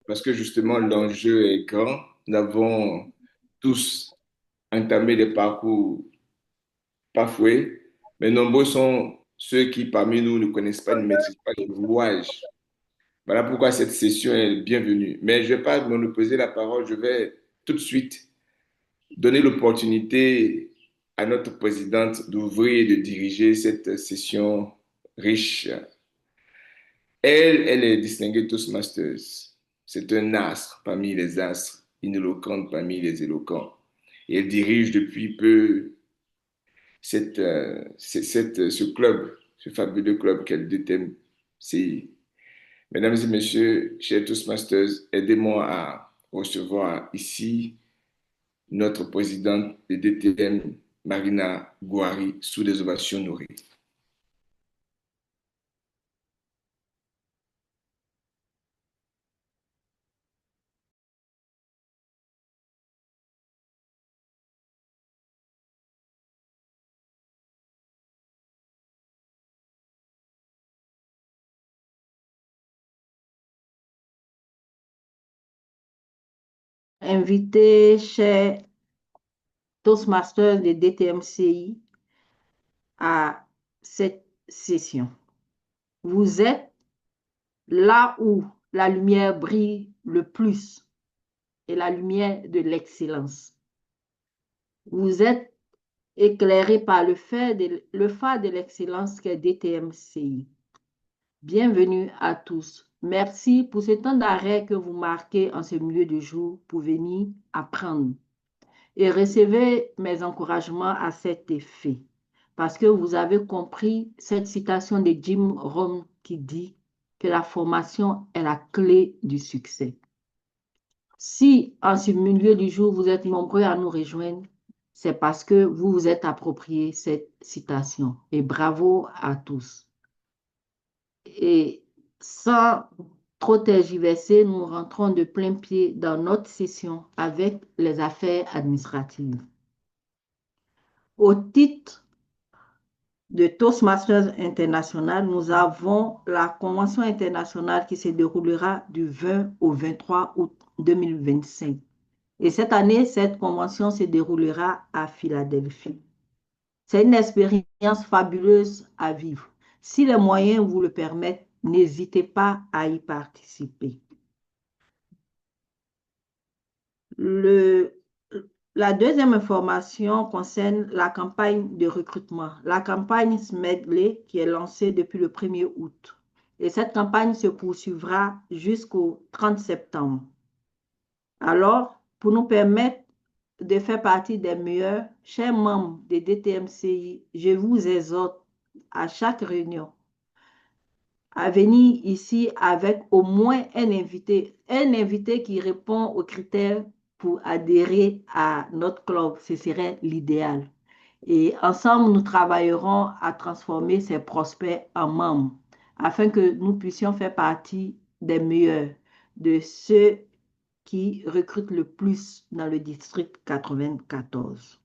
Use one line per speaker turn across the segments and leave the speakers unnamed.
parce que justement l'enjeu est grand. Nous avons tous entamé des parcours parfoués, mais nombreux sont ceux qui parmi nous ne connaissent pas, ne maîtrisent pas les rouages. Voilà pourquoi cette session est bienvenue. Mais je ne vais pas monopoliser la parole, je vais tout de suite donner l'opportunité à notre présidente d'ouvrir et de diriger cette session riche. Elle est distinguée Toastmasters. C'est un astre parmi les astres, une éloquente parmi les éloquents. Et elle dirige depuis peu ce club, ce fabuleux club qu'elle détient. Mesdames et messieurs, chers Toastmasters, aidez-moi à recevoir ici notre présidente de DTM, Marina Gouari, sous des ovations nourries.
Invité chez Toastmasters de DTMCI à cette session. Vous êtes là où la lumière brille le plus et la lumière de l'excellence. Vous êtes éclairé par le phare de l'excellence qu'est DTMCI. Bienvenue à tous. Merci pour ce temps d'arrêt que vous marquez en ce milieu de jour pour venir apprendre. Et recevez mes encouragements à cet effet, parce que vous avez compris cette citation de Jim Rohn qui dit que la formation est la clé du succès. Si en ce milieu du jour, vous êtes nombreux à nous rejoindre, c'est parce que vous vous êtes approprié cette citation. Et bravo à tous. Et sans trop tergiverser, nous rentrons de plein pied dans notre session avec les affaires administratives. Au titre de Toastmasters International, nous avons la convention internationale qui se déroulera du 20 au 23 août 2025. Et cette année, cette convention se déroulera à Philadelphie. C'est une expérience fabuleuse à vivre. Si les moyens vous le permettent, n'hésitez pas à y participer. Le, la deuxième information concerne la campagne de recrutement. La campagne Smedley qui est lancée depuis le 1er août. Et cette campagne se poursuivra jusqu'au 30 septembre. Alors, pour nous permettre de faire partie des meilleurs, chers membres de DTMCI, je vous exhorte à chaque réunion à venir ici avec au moins un invité qui répond aux critères pour adhérer à notre club. Ce serait l'idéal. Et ensemble, nous travaillerons à transformer ces prospects en membres afin que nous puissions faire partie des meilleurs, de ceux qui recrutent le plus dans le district 94.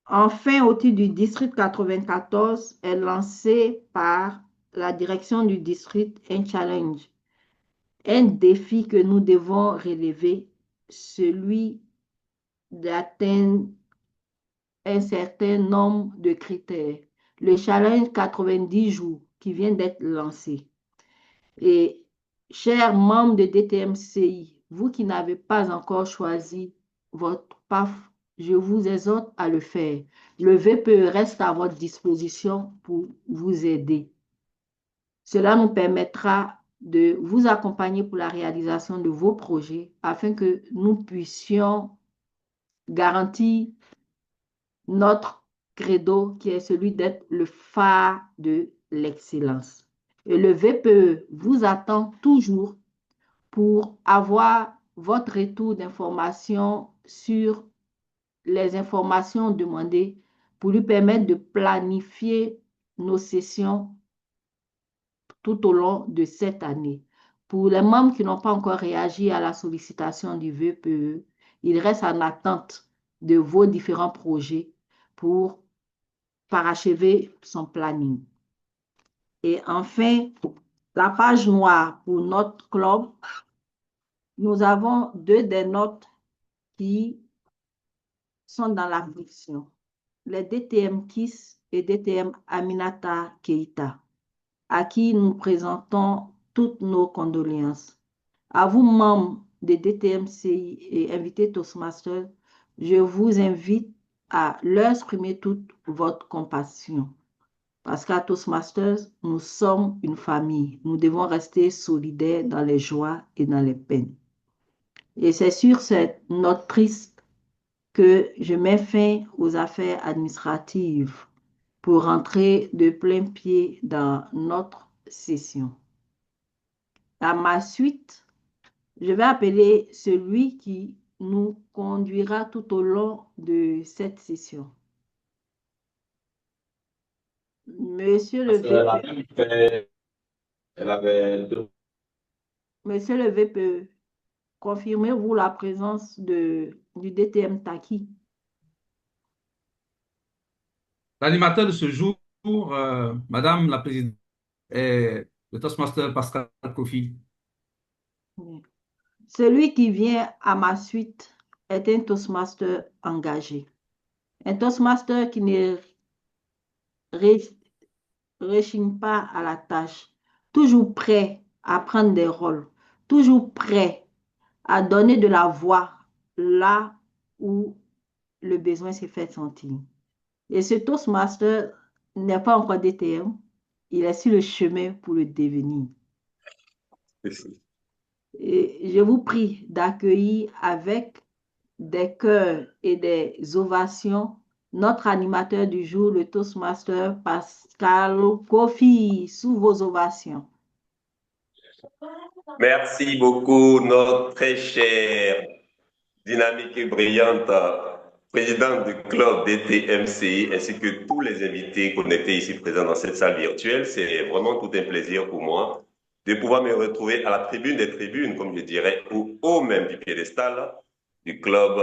Enfin, au titre du district 94 est lancé par la direction du district un challenge, un défi que nous devons relever, celui d'atteindre un certain nombre de critères. Le challenge 90 jours qui vient d'être lancé. Et chers membres de DTMCI, vous qui n'avez pas encore choisi votre PAF, je vous exhorte à le faire. Le VPE reste à votre disposition pour vous aider. Cela nous permettra de vous accompagner pour la réalisation de vos projets afin que nous puissions garantir notre credo qui est celui d'être le phare de l'excellence. Et le VPE vous attend toujours pour avoir votre retour d'information sur les informations demandées pour lui permettre de planifier nos sessions tout au long de cette année. Pour les membres qui n'ont pas encore réagi à la sollicitation du VPE, il reste en attente de vos différents projets pour parachever son planning. Et enfin, la page noire pour notre club, nous avons deux des notes qui sont dans la friction. Les DTM Kiss et DTM Aminata Keita, à qui nous présentons toutes nos condoléances. À vous, membres de DTMCI et invités Toastmasters, je vous invite à leur exprimer toute votre compassion. Parce qu'à Toastmasters, nous sommes une famille. Nous devons rester solidaires dans les joies et dans les peines. Et c'est sur cette note triste que je mets fin aux affaires administratives pour rentrer de plein pied dans notre session. À ma suite, je vais appeler celui qui nous conduira tout au long de cette session. Monsieur le
Parce qu'elle a
VP,
même fait, elle avait deux.
Monsieur le VP, confirmez-vous la présence du DTM Taki?
L'animateur de ce jour, Madame la Présidente, est le Toastmaster Pascal Kofi.
Celui qui vient à ma suite est un Toastmaster engagé. Un Toastmaster qui ne réchigne pas à la tâche, toujours prêt à prendre des rôles, toujours prêt à donner de la voix là où le besoin s'est fait sentir. Et ce Toastmaster n'est pas encore DTM, il est sur le chemin pour le devenir. Et je vous prie d'accueillir avec des cœurs et des ovations notre animateur du jour, le Toastmaster Pascal Kofi, sous vos ovations.
Merci beaucoup, notre très chère, dynamique et brillante présidente du club DTMCI, ainsi que tous les invités connectés ici présents dans cette salle virtuelle. C'est vraiment tout un plaisir pour moi de pouvoir me retrouver à la tribune des tribunes, comme je dirais, au haut même du piédestal du club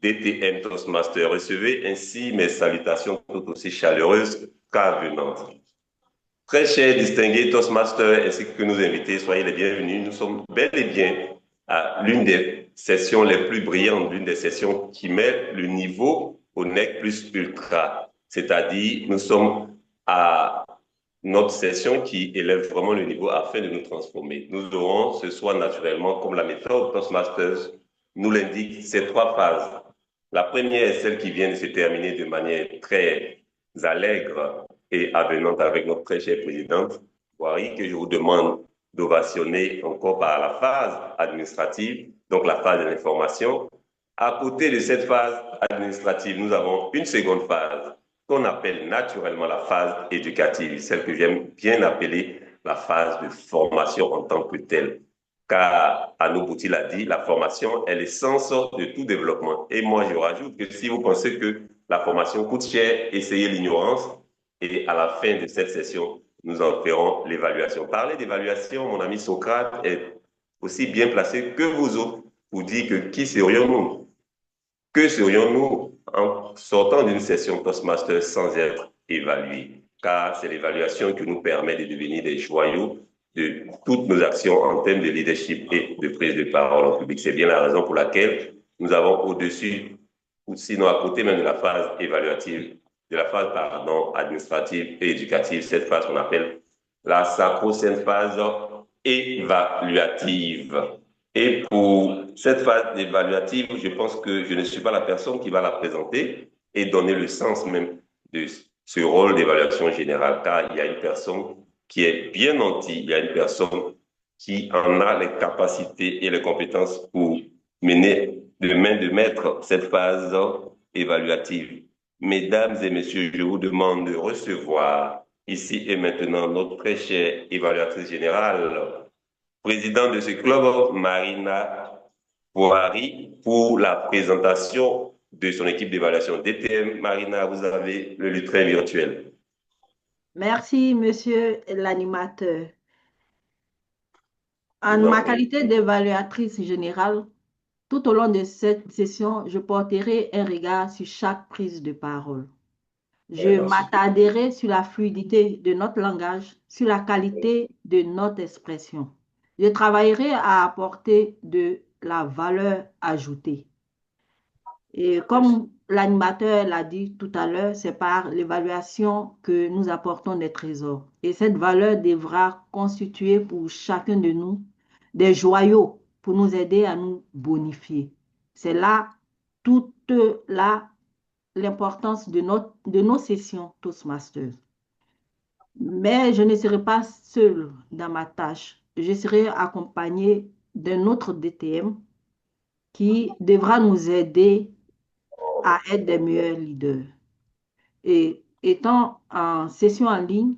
DTM Toastmaster. Recevez ainsi mes salutations tout aussi chaleureuses qu'avenantes. Très chers distingués Toastmasters ainsi que nos invités, soyez les bienvenus. Nous sommes bel et bien à l'une des sessions les plus brillantes, l'une des sessions qui met le niveau au NEC plus ultra. C'est-à-dire, nous sommes à notre session qui élève vraiment le niveau afin de nous transformer. Nous aurons ce soir naturellement, comme la méthode Toastmasters nous l'indique, ces trois phases. La première est celle qui vient de se terminer de manière très allègre et avenante avec notre très chère présidente, Wari, que je vous demande d'ovationner encore par la phase administrative, donc la phase de l'information. À côté de cette phase administrative, nous avons une seconde phase qu'on appelle naturellement la phase éducative, celle que j'aime bien appeler la phase de formation en tant que telle. Car Arnaud Bouty l'a dit, la formation est l'essence de tout développement. Et moi, je rajoute que si vous pensez que la formation coûte cher, essayez l'ignorance. Et à la fin de cette session, nous en ferons l'évaluation. Parler d'évaluation, mon ami Socrate est aussi bien placé que vous autres pour dire que qui serions-nous? Que serions-nous en sortant d'une session Toastmaster sans être évalués? Car c'est l'évaluation qui nous permet de devenir des joyaux de toutes nos actions en termes de leadership et de prise de parole en public. C'est bien la raison pour laquelle nous avons au-dessus, ou sinon à côté même de la phase évaluative, de la phase, pardon, administrative et éducative, cette phase qu'on appelle la sacro-sainte phase évaluative. Et pour cette phase évaluative, je pense que je ne suis pas la personne qui va la présenter et donner le sens même de ce rôle d'évaluation générale, car il y a une personne qui est bien nantie, il y a une personne qui en a les capacités et les compétences pour mener de main de maître cette phase évaluative. Mesdames et messieurs, je vous demande de recevoir ici et maintenant notre très chère évaluatrice générale, présidente de ce club, Marina Bouhari, pour la présentation de son équipe d'évaluation DTM. Marina, vous avez le lutrin virtuel.
Merci, monsieur l'animateur. En ma qualité d'évaluatrice générale, tout au long de cette session, je porterai un regard sur chaque prise de parole. Je m'attarderai sur la fluidité de notre langage, sur la qualité de notre expression. Je travaillerai à apporter de la valeur ajoutée. Et comme l'animateur l'a dit tout à l'heure, c'est par l'évaluation que nous apportons des trésors. Et cette valeur devra constituer pour chacun de nous des joyaux pour nous aider à nous bonifier. C'est là toute l'importance de nos sessions Toastmasters. Mais je ne serai pas seule dans ma tâche. Je serai accompagnée d'un autre DTM qui devra nous aider à être des meilleurs leaders. Et étant en session en ligne,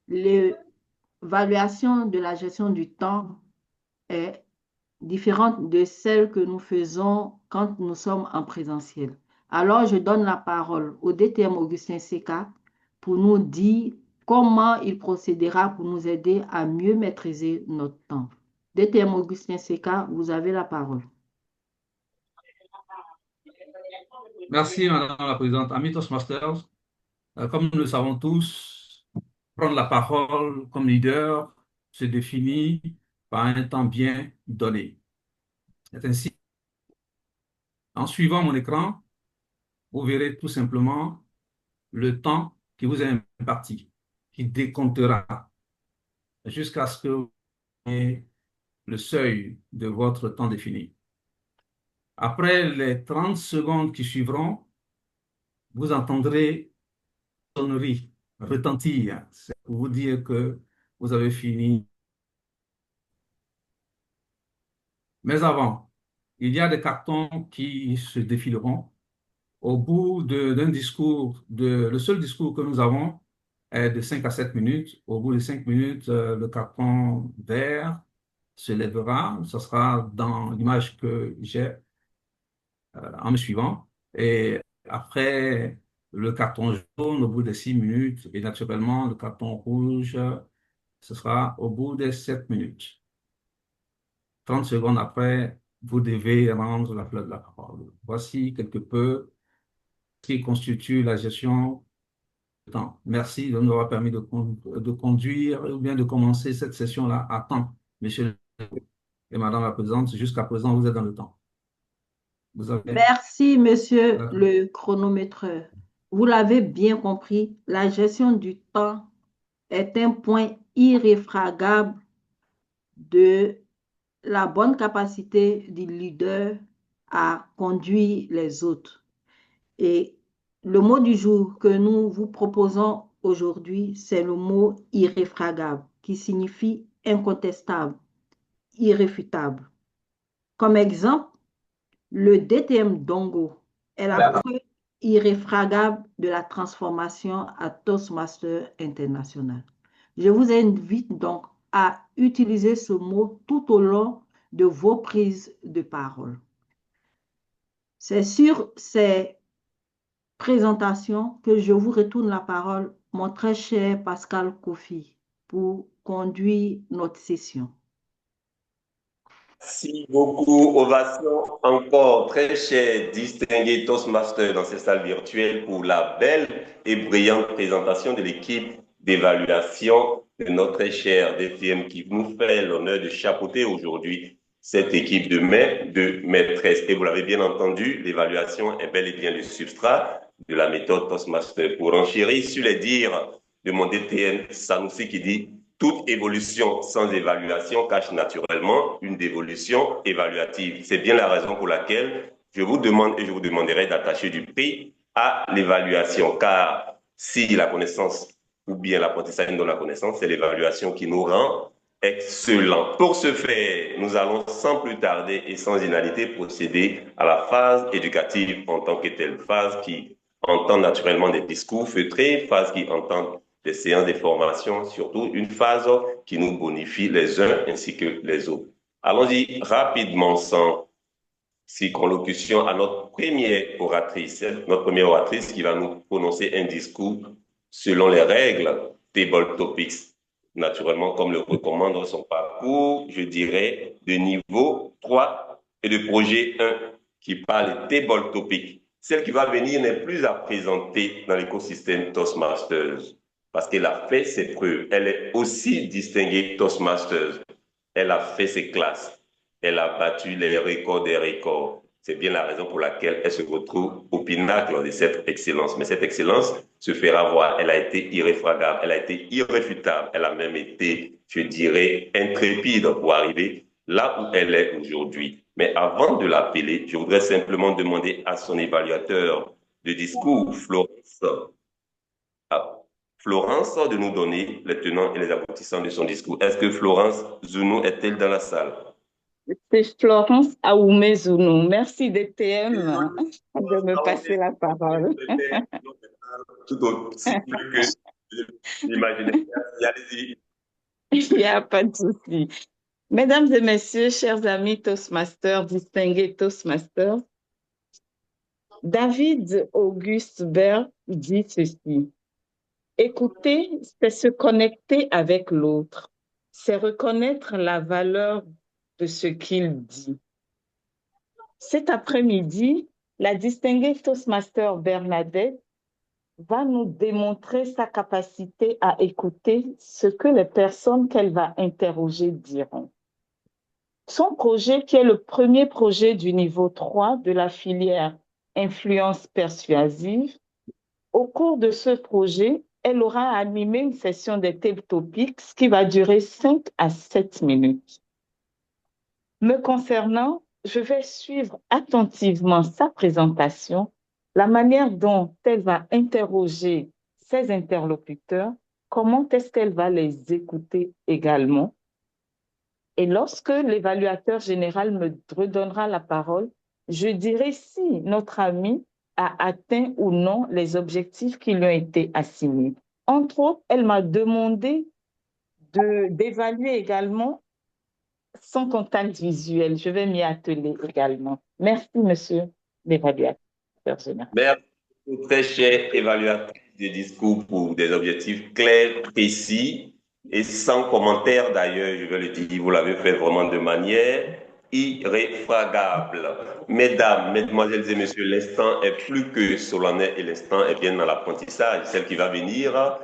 l'évaluation de la gestion du temps est différente de celle que nous faisons quand nous sommes en présentiel. Alors, je donne la parole au DTM Augustin Seka pour nous dire comment il procédera pour nous aider à mieux maîtriser notre temps. DTM Augustin Seka, vous avez la parole.
Merci, Madame la Présidente. Amis Toastmasters, comme nous le savons tous, prendre la parole comme leader se définit par un temps bien donné. C'est ainsi, en suivant mon écran, vous verrez tout simplement le temps qui vous est imparti, qui décomptera jusqu'à ce que vous ayez le seuil de votre temps défini. Après les 30 secondes qui suivront, vous entendrez sonnerie retentir. C'est pour vous dire que vous avez fini. Mais avant, il y a des cartons qui se défileront. Au bout d'un discours, le seul discours que nous avons est de 5 à 7 minutes. Au bout de 5 minutes, le carton vert se lèvera. Ce sera dans l'image que j'ai en me suivant. Et après, le carton jaune au bout de 6 minutes. Et naturellement, le carton rouge, ce sera au bout de 7 minutes. 30 secondes après, vous devez rendre la fleur de la parole. Voici quelque peu ce qui constitue la gestion du temps. Merci de nous avoir permis de conduire ou bien de commencer cette session-là à temps. Monsieur et Madame la Présidente, jusqu'à présent, vous êtes dans le temps. Vous avez...
Merci, monsieur le chronométreur. Vous l'avez bien compris, la gestion du temps est un point irréfragable de la bonne capacité du leader à conduire les autres. Et le mot du jour que nous vous proposons aujourd'hui, c'est le mot irréfragable, qui signifie incontestable, irréfutable. Comme exemple, le DTM Dongo est la preuve irréfragable de la transformation à Toastmaster International. Je vous invite donc à utiliser ce mot tout au long de vos prises de parole. C'est sur ces présentations que je vous retourne la parole, mon très cher Pascal Kofi, pour conduire notre session.
Merci beaucoup. Ovation encore très cher, distingué Toastmaster dans ces salles virtuelles pour la belle et brillante présentation de l'équipe d'évaluation de notre très cher DTM qui nous fait l'honneur de chapeauter aujourd'hui cette équipe de maîtresses. Et vous l'avez bien entendu, l'évaluation est bel et bien le substrat de la méthode Toastmaster. Pour enchérir sur les dires de mon DTM Sanoussi qui dit toute évolution sans évaluation cache naturellement une dévolution évaluative. C'est bien la raison pour laquelle je vous demande et je vous demanderai d'attacher du prix à l'évaluation, car si la connaissance ou bien l'apprentissage de la connaissance, c'est l'évaluation qui nous rend excellents. Pour ce faire, nous allons sans plus tarder et sans inalité procéder à la phase éducative en tant que telle, phase qui entend naturellement des discours feutrés, phase qui entend des séances de formation, surtout une phase qui nous bonifie les uns ainsi que les autres. Allons-y rapidement sans circonlocution à notre première oratrice qui va nous prononcer un discours selon les règles Table Topics. Naturellement, comme le recommande son parcours, je dirais de niveau 3 et de projet 1 qui parle Table Topics. celle qui va venir n'est plus à présenter dans l'écosystème Toastmasters parce qu'elle a fait ses preuves. Elle est aussi distinguée Toastmasters. Elle a fait ses classes. Elle a battu les records des records. C'est bien la raison pour laquelle elle se retrouve au pinacle de cette excellence. Mais cette excellence se fera voir. Elle a été irréfragable, elle a été irréfutable. Elle a même été, je dirais, intrépide pour arriver là où elle est aujourd'hui. Mais avant de l'appeler, je voudrais simplement demander à son évaluateur de discours, Florence, de nous donner les tenants et les aboutissants de son discours. Est-ce que Florence Zounou est-elle dans la salle?
C'est Florence Aoumé Zounou. Merci DTM de me passer la parole.
Tout aussi plus que l'imaginez. Allez-y.
Il n'y a pas de souci. Mesdames et messieurs, chers amis Toastmasters, distingués Toastmasters, David Auguste Baird dit ceci. Écouter, c'est se connecter avec l'autre. C'est reconnaître la valeur de ce qu'il dit. Cet après-midi, la distinguée Toastmaster Bernadette va nous démontrer sa capacité à écouter ce que les personnes qu'elle va interroger diront. Son projet, qui est le premier projet du niveau 3 de la filière influence persuasive, au cours de ce projet, elle aura animé une session des Table Topics qui va durer 5 à 7 minutes. Me concernant, je vais suivre attentivement sa présentation, la manière dont elle va interroger ses interlocuteurs, comment est-ce qu'elle va les écouter également. Et lorsque l'évaluateur général me redonnera la parole, je dirai si notre ami a atteint ou non les objectifs qui lui ont été assignés. Entre autres, elle m'a demandé d'évaluer également son contact visuel. Je vais m'y atteler également. Merci, monsieur l'évaluateur général.
Merci, très cher évaluatrice de discours pour des objectifs clairs, précis et sans commentaire d'ailleurs, je vais le dire, vous l'avez fait vraiment de manière irréfragable. Mesdames, mesdemoiselles et messieurs, l'instant est plus que solennel et l'instant est bien dans l'apprentissage. Celle qui va venir,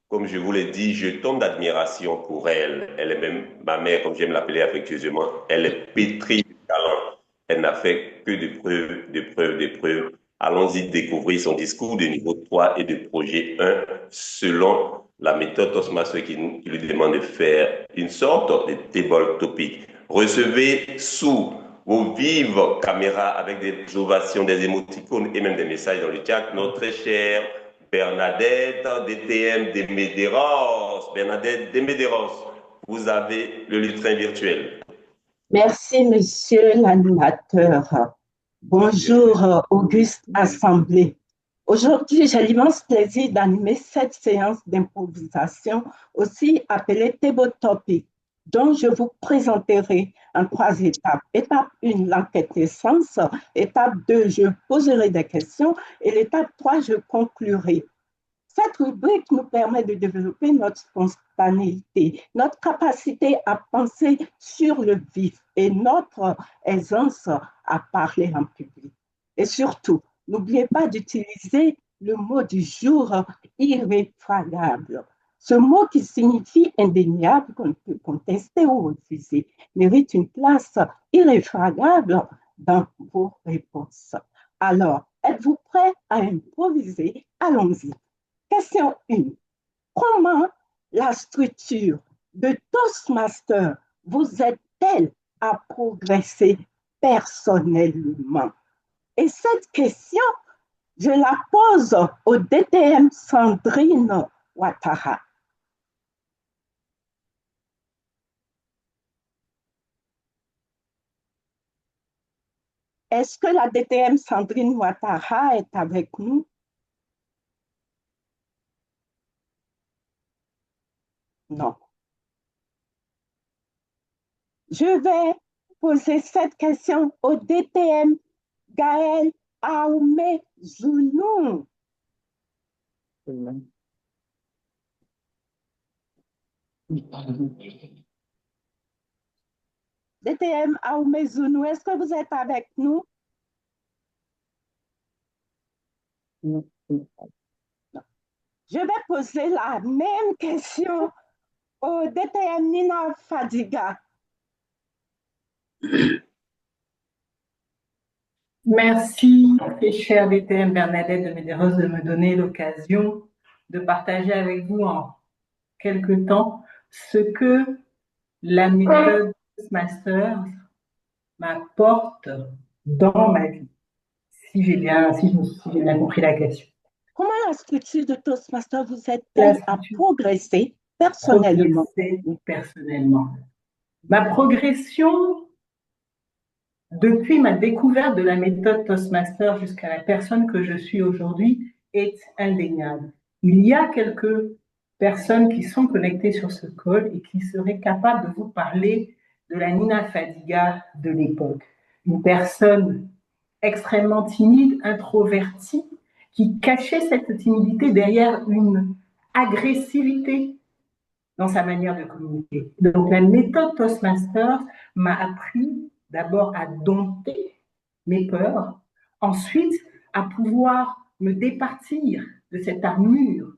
comme je vous l'ai dit, je tombe d'admiration pour elle. Elle est même ma mère, comme j'aime l'appeler affectueusement. Elle est pétrie de talent. Elle n'a fait que de preuves, de preuves, de preuves. Allons-y découvrir son discours de niveau 3 et de projet 1 selon la méthode Toastmaster qui lui demande de faire une sorte de table topic. Recevez sous vos vives caméras avec des ovations, des émoticônes et même des messages dans le chat notre très chère Bernadette DTM de Medeiros. Bernadette de Medeiros, vous avez le lutrin virtuel.
Merci, monsieur l'animateur. Bonjour, Auguste Assemblée. Aujourd'hui, j'ai l'immense plaisir d'animer cette séance d'improvisation, aussi appelée Table Topic, dont je vous présenterai en 3 étapes. Étape 1, l'enquête essence. Étape 2, je poserai des questions. Et l'étape 3, je conclurai. Cette rubrique nous permet de développer notre spontanéité, notre capacité à penser sur le vif et notre aisance à parler en public. Et surtout, n'oubliez pas d'utiliser le mot du jour irréfragable. Ce mot qui signifie indéniable, qu'on ne peut contester ou refuser, mérite une place irréfragable dans vos réponses. Alors, êtes-vous prêts à improviser? Allons-y. Question 1. Comment la structure de Toastmaster vous aide-t-elle à progresser personnellement? Et cette question, je la pose au DTM Sandrine Ouattara. Est-ce que la DTM Sandrine Ouattara est avec nous? Non. Je vais poser cette question au DTM Gaël Aoumé Zounou. DTM Aoumé Zounou, est-ce que vous êtes avec nous?
Non, non.
Je vais poser la même question au DTM Nina Fadiga.
Merci, très chère DTM Bernadette de Medeiros, de me donner l'occasion de partager avec vous en quelques temps ce que la méthode Toastmasters m'apporte dans ma vie, si j'ai bien compris la question.
Comment la structure de Toastmasters vous aide-t-elle à progresser personnellement?
Ma progression, depuis ma découverte de la méthode Toastmasters jusqu'à la personne que je suis aujourd'hui, est indéniable. Il y a quelques personnes qui sont connectées sur ce call et qui seraient capables de vous parler de la Nina Fadiga de l'époque. Une personne extrêmement timide, introvertie, qui cachait cette timidité derrière une agressivité dans sa manière de communiquer. Donc la méthode Toastmasters m'a appris d'abord à dompter mes peurs, ensuite à pouvoir me départir de cette armure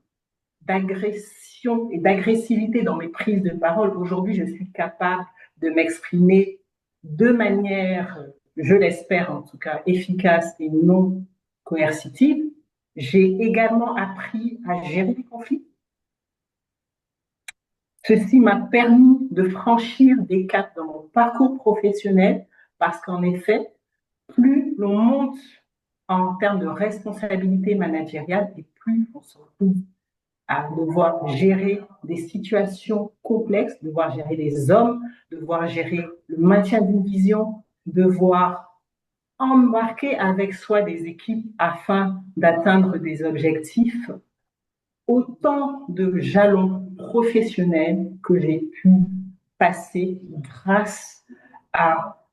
d'agression et d'agressivité dans mes prises de parole. Aujourd'hui, je suis capable de m'exprimer de manière, je l'espère en tout cas, efficace et non coercitive. J'ai également appris à gérer les conflits. Ceci m'a permis de franchir des caps dans mon parcours professionnel parce qu'en effet, plus l'on monte en termes de responsabilité managériale et plus on se retrouve à devoir gérer des situations complexes, devoir gérer des hommes, devoir gérer le maintien d'une vision, devoir embarquer avec soi des équipes afin d'atteindre des objectifs. Autant de jalons professionnels que j'ai pu passer grâce à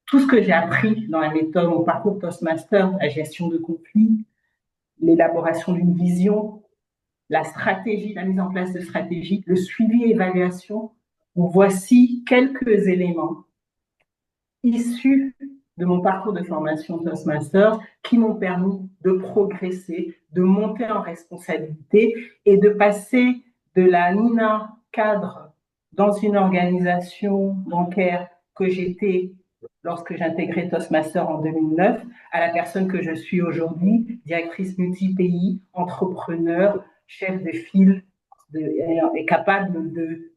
tout ce que j'ai appris dans la méthode, mon parcours Toastmaster, la gestion de conflits, l'élaboration d'une vision, la stratégie, la mise en place de stratégie, le suivi et évaluation. Donc, voici quelques éléments issus de mon parcours de formation Toastmaster qui m'ont permis de progresser, de monter en responsabilité et de passer de la Nina cadre dans une organisation bancaire que j'étais lorsque j'intégrais Toastmaster en 2009 à la personne que je suis aujourd'hui, directrice multi-pays, entrepreneur, chef de file et capable de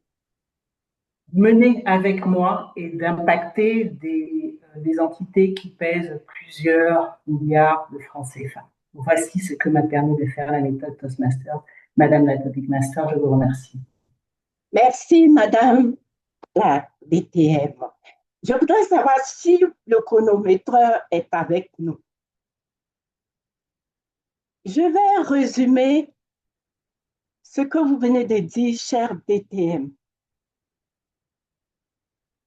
mener avec moi et d'impacter des entités qui pèsent plusieurs milliards de francs CFA. Voici ce que m'a permis de faire la méthode Toastmaster. Madame la Topic Master, je vous remercie.
Merci, Madame la DTM. Je voudrais savoir si le chronométreur est avec nous. Je vais résumer ce que vous venez de dire, cher DTM.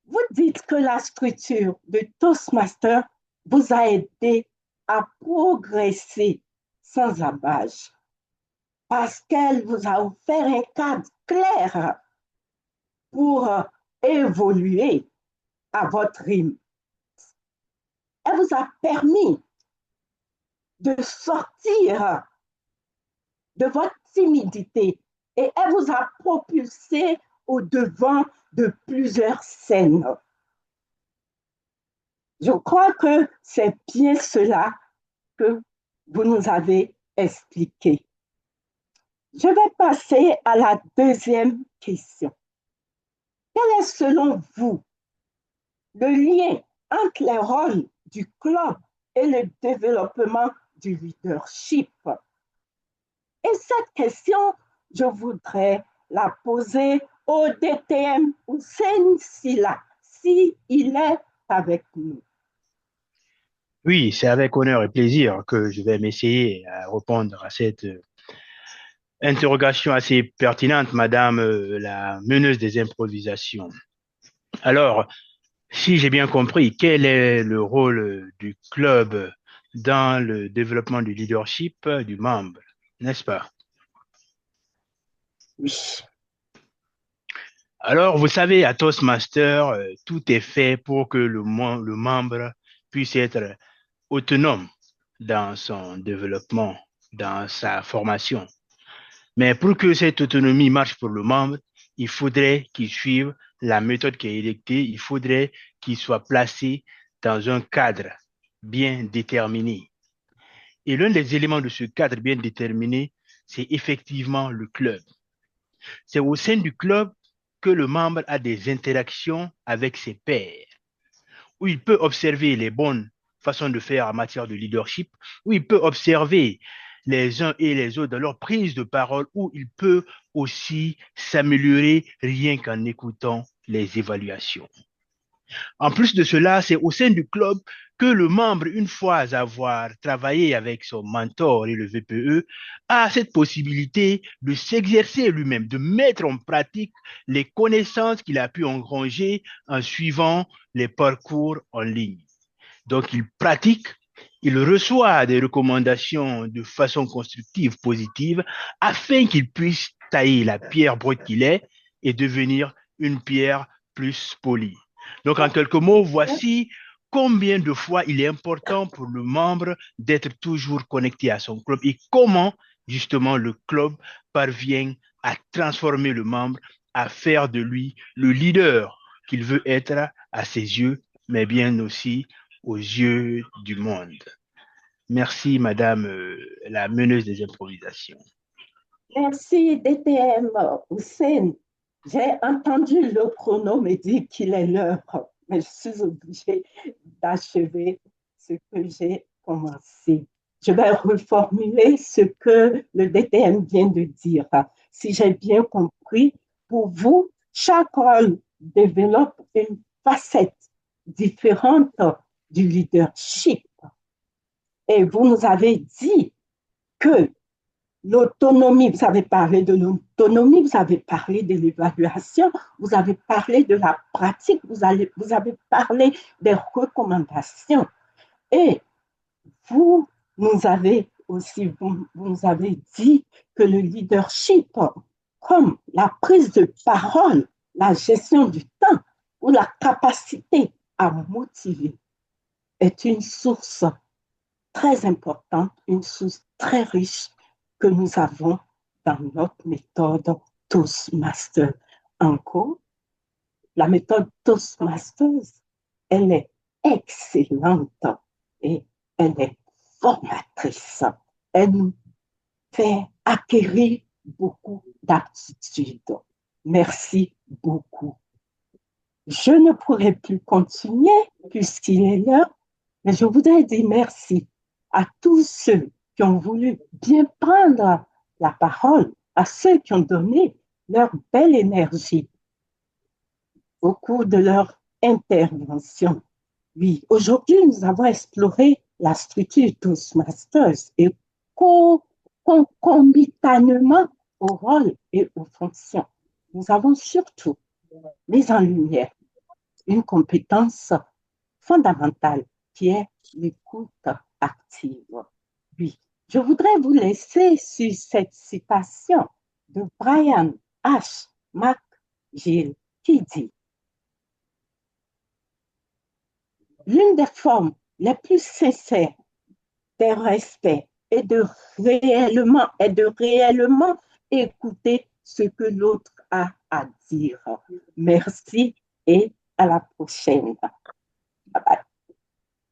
Vous dites que la structure de Toastmaster vous a aidé à progresser sans ambages parce qu'elle vous a offert un cadre clair pour évoluer à votre rythme. Elle vous a permis de sortir de votre timidité et elle vous a propulsé au-devant de plusieurs scènes. Je crois que c'est bien cela que vous nous avez expliqué. Je vais passer à la deuxième question. Quel est selon vous le lien entre les rôles du club et le développement du leadership? Et cette question, je voudrais la poser au DTM Hussein Silla, s'il est avec nous.
Oui, c'est avec honneur et plaisir que je vais m'essayer à répondre à cette interrogation assez pertinente, Madame la meneuse des improvisations. Alors, si j'ai bien compris, quel est le rôle du club dans le développement du leadership du membre, n'est-ce pas?
Oui.
Alors, vous savez, à Toastmaster, tout est fait pour que le membre puisse être autonome dans son développement dans sa formation. Mais pour que cette autonomie marche pour le membre, il faudrait qu'il suive la méthode qui est électée, il faudrait qu'il soit placé dans un cadre bien déterminé. Et l'un des éléments de ce cadre bien déterminé, c'est effectivement le club. C'est au sein du club que le membre a des interactions avec ses pairs, où il peut observer les bonnes façons de faire en matière de leadership, où il peut observer les uns et les autres dans leur prise de parole, où il peut aussi s'améliorer rien qu'en écoutant les évaluations. En plus de cela, c'est au sein du club que le membre, une fois avoir travaillé avec son mentor et le VPE, a cette possibilité de s'exercer lui-même, de mettre en pratique les connaissances qu'il a pu engranger en suivant les parcours en ligne. Donc, il pratique, il reçoit des recommandations de façon constructive, positive, afin qu'il puisse tailler la pierre brute qu'il est et devenir une pierre plus polie. Donc, en quelques mots, voici combien de fois il est important pour le membre d'être toujours connecté à son club et comment, justement, le club parvient à transformer le membre, à faire de lui le leader qu'il veut être à ses yeux, mais bien aussi aux yeux du monde. Merci, Madame la meneuse des improvisations.
Merci, DTM Hussein. J'ai entendu le chrono me dire qu'il est l'heure, mais je suis obligée d'achever ce que j'ai commencé. Je vais reformuler ce que le DTM vient de dire. Si j'ai bien compris, pour vous, chaque rôle développe une facette différente du leadership. Et vous nous avez dit que l'autonomie, vous avez parlé de l'autonomie, vous avez parlé de l'évaluation, vous avez parlé de la pratique, vous avez parlé des recommandations. Et vous nous avez aussi, vous nous avez dit que le leadership, comme la prise de parole, la gestion du temps ou la capacité à motiver, est une source très importante, une source très riche que nous avons dans notre méthode Toastmasters. Encore, la méthode Toastmasters, elle est excellente et elle est formatrice. Elle nous fait acquérir beaucoup d'aptitudes. Merci beaucoup. Je ne pourrai plus continuer puisqu'il est l'heure, mais je voudrais dire merci à tous ceux qui ont voulu bien prendre la parole, à ceux qui ont donné leur belle énergie au cours de leur intervention. Oui, aujourd'hui, nous avons exploré la structure Toastmasters et concomitamment au rôle et aux fonctions. Nous avons surtout mis en lumière une compétence fondamentale qui est l'écoute active. Oui, je voudrais vous laisser sur cette citation de Brian H. McGill qui dit: l'une des formes les plus sincères des respects est de réellement écouter ce que l'autre a à dire. Merci et à la prochaine. Bye bye.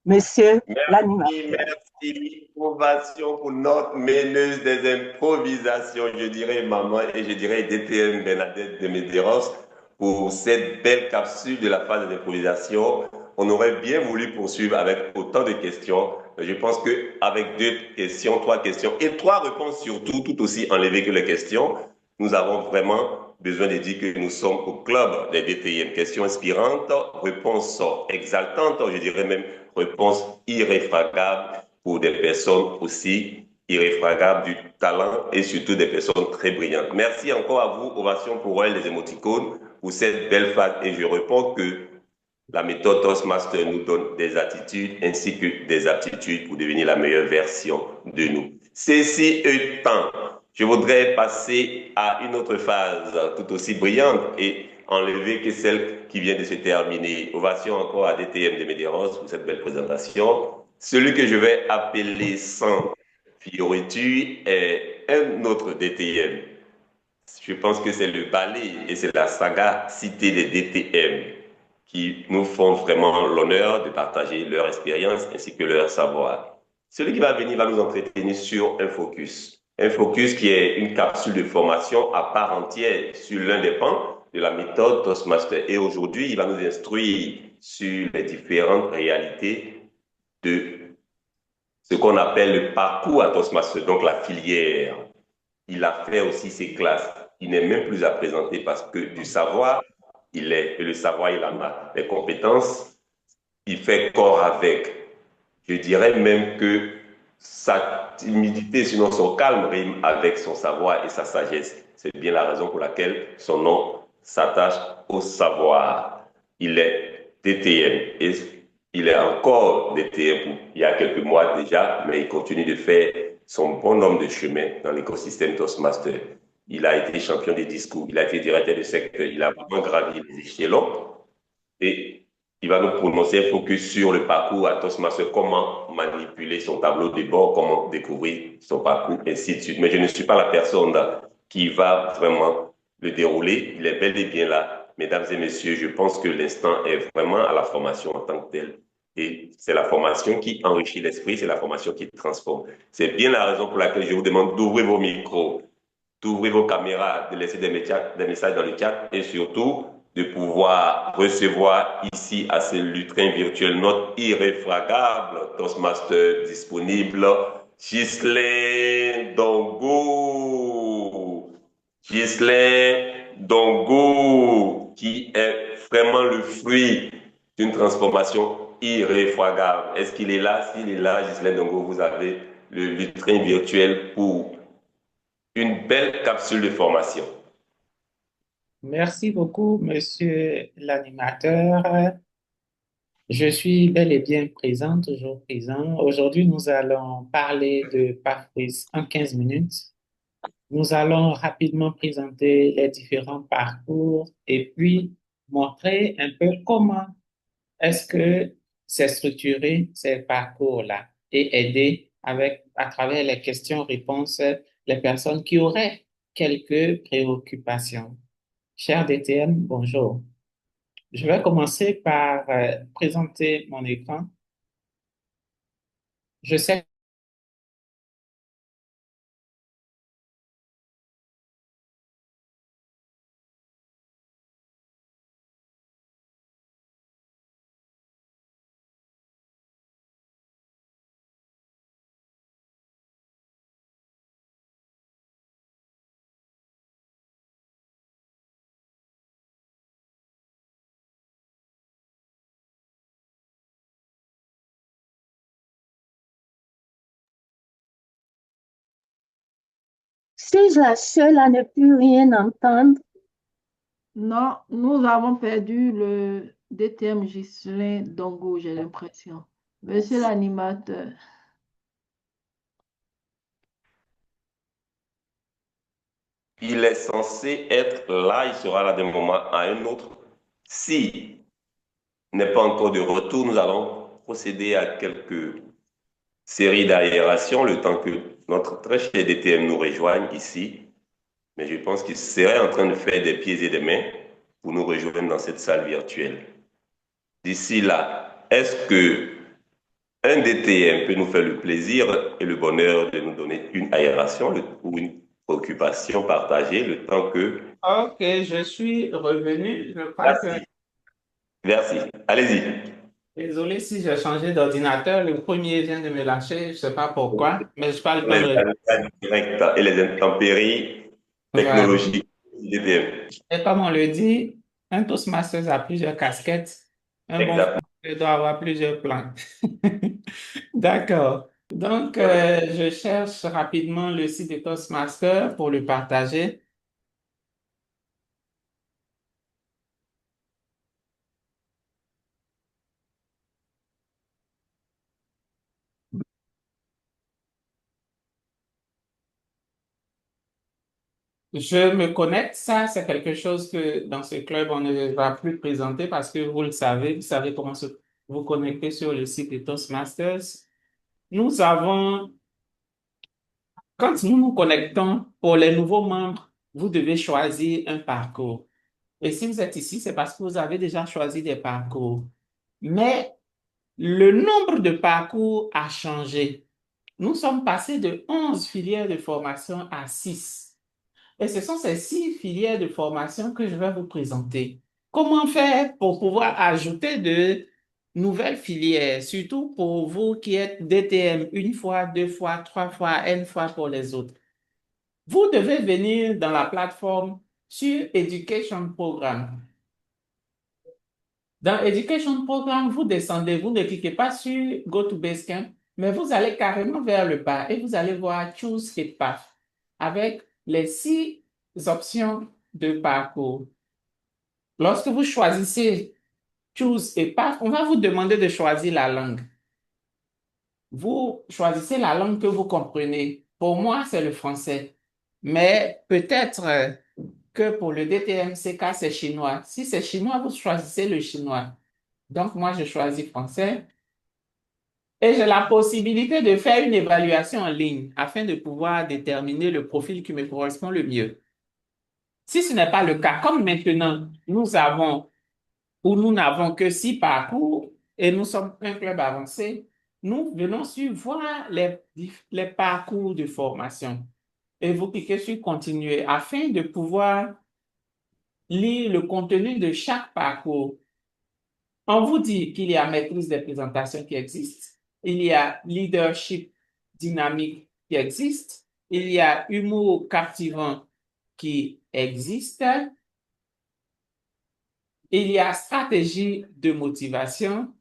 Monsieur l'animateur.
Merci. Ovation pour notre meneuse des improvisations, je dirais maman et je dirais DTM Bernadette de Medeiros pour cette belle capsule de la phase d'improvisation. On aurait bien voulu poursuivre avec autant de questions. Je pense qu'avec 2 questions, 3 questions et 3 réponses surtout, tout aussi enlevées que les questions, nous avons vraiment besoin de dire que nous sommes au club des DTM. Questions inspirantes, réponses exaltantes, je dirais même réponses irréfragables pour des personnes aussi irréfragables du talent et surtout des personnes très brillantes. Merci encore à vous, ovation pour elle, les émoticônes, pour cette belle phase. Et je réponds que la méthode Toastmaster nous donne des attitudes ainsi que des aptitudes pour devenir la meilleure version de nous. Ceci étant, je voudrais passer à une autre phase tout aussi brillante et enlever que celle qui vient de se terminer. Ovation encore à DTM de Medeiros pour cette belle présentation. Celui que je vais appeler sans Fioretu est un autre DTM. Je pense que c'est le ballet et c'est la saga Cité des DTM qui nous font vraiment l'honneur de partager leur expérience ainsi que leur savoir. Celui qui va venir va nous entretenir sur un focus. Un focus qui est une capsule de formation à part entière sur l'un des pans de la méthode Toastmaster. Et aujourd'hui, il va nous instruire sur les différentes réalités de ce qu'on appelle le parcours à Toastmaster, donc la filière. Il a fait aussi ses classes. Il n'est même plus à présenter parce que du savoir, il est, et le savoir, il en a. Les compétences, il fait corps avec. Je dirais même que sa timidité, sinon son calme, rime avec son savoir et sa sagesse. C'est bien la raison pour laquelle son nom s'attache au savoir. Il est DTM et il est encore DTM il y a quelques mois déjà, mais il continue de faire son bon nombre de chemin dans l'écosystème Toastmaster. Il a été champion des discours, il a été directeur de secteur, il a vraiment gravi les échelons et il va nous prononcer un focus sur le parcours à Toastmaster, comment manipuler son tableau de bord, comment découvrir son parcours, ainsi de suite. Mais je ne suis pas la personne qui va vraiment le dérouler. Il est bel et bien là. Mesdames et messieurs, je pense que l'instant est vraiment à la formation en tant que telle. Et c'est la formation qui enrichit l'esprit, c'est la formation qui transforme. C'est bien la raison pour laquelle je vous demande d'ouvrir vos micros, d'ouvrir vos caméras, de laisser des messages dans le chat et surtout de pouvoir recevoir ici à ce lutrin virtuel notre irréfragable Toastmaster disponible, Ghislain Dongo. Ghislain Dongo, qui est vraiment le fruit d'une transformation irréfragable. Est-ce qu'il est là? S'il est là, Ghislain Dongo, vous avez le lutrin virtuel pour une belle capsule de formation.
Merci beaucoup, monsieur l'animateur. Je suis bel et bien présent, toujours présent. Aujourd'hui, nous allons parler de Pathways en 15 minutes. Nous allons rapidement présenter les différents parcours et puis montrer un peu comment est-ce que c'est structuré ces parcours-là et aider à travers les questions-réponses les personnes qui auraient quelques préoccupations. Cher DTM, bonjour. Je vais commencer par présenter mon écran. Je sais
Suis-je la seule à ne plus rien entendre?
Non, nous avons perdu le DTM Ghislain Dongo, j'ai l'impression. Monsieur l'animateur.
Il est censé être là, il sera là d'un moment à un autre. Si n'est pas encore de retour, nous allons procéder à quelques séries d'aération, le temps que notre très cher DTM nous rejoigne ici. Mais je pense qu'il serait en train de faire des pieds et des mains pour nous rejoindre dans cette salle virtuelle. D'ici là, est-ce que un DTM peut nous faire le plaisir et le bonheur de nous donner une aération ou une occupation partagée le temps que...
Ok, je suis revenu. Je crois que...
Merci. Allez-y.
Désolé si j'ai changé d'ordinateur. Le premier vient de me lâcher. Je ne sais pas pourquoi, mais je parle pas de...
Direct et les intempéries technologiques.
Ouais. Et comme on le dit, un Toastmaster a plusieurs casquettes. Un bon Toastmaster doit avoir plusieurs plans. D'accord. Donc, je cherche rapidement le site de Toastmaster pour le partager. Je me connecte, ça c'est quelque chose que dans ce club on ne va plus présenter parce que vous savez comment vous connecter sur le site de Toastmasters. Nous avons Quand nous nous connectons, pour les nouveaux membres, vous devez choisir un parcours. Et si vous êtes ici, c'est parce que vous avez déjà choisi des parcours. Mais le nombre de parcours a changé. Nous sommes passés de 11 filières de formation à 6. Et ce sont ces 6 filières de formation que je vais vous présenter. Comment faire pour pouvoir ajouter de nouvelles filières, surtout pour vous qui êtes DTM une fois, 2 fois, 3 fois, N fois pour les autres. Vous devez venir dans la plateforme sur Education Programme. Dans Education Programme, vous descendez, vous ne cliquez pas sur Go to Basecamp, mais vous allez carrément vers le bas et vous allez voir Choose a Path avec les 6 options de parcours. Lorsque vous choisissez Choose a Path, on va vous demander de choisir la langue. Vous choisissez la langue que vous comprenez. Pour moi, c'est le français. Mais peut-être que pour le DTMCK, c'est chinois. Si c'est chinois, vous choisissez le chinois. Donc, moi, je choisis français. Et j'ai la possibilité de faire une évaluation en ligne afin de pouvoir déterminer le profil qui me correspond le mieux. Si ce n'est pas le cas, comme maintenant, nous n'avons que 6 parcours et nous sommes un club avancé, nous venons sur voir les parcours de formation. Et vous cliquez sur Continuer afin de pouvoir lire le contenu de chaque parcours. On vous dit qu'il y a maîtrise des présentations qui existe, il y a leadership dynamique qui existe, il y a humour captivant qui existe, il y a stratégie de motivation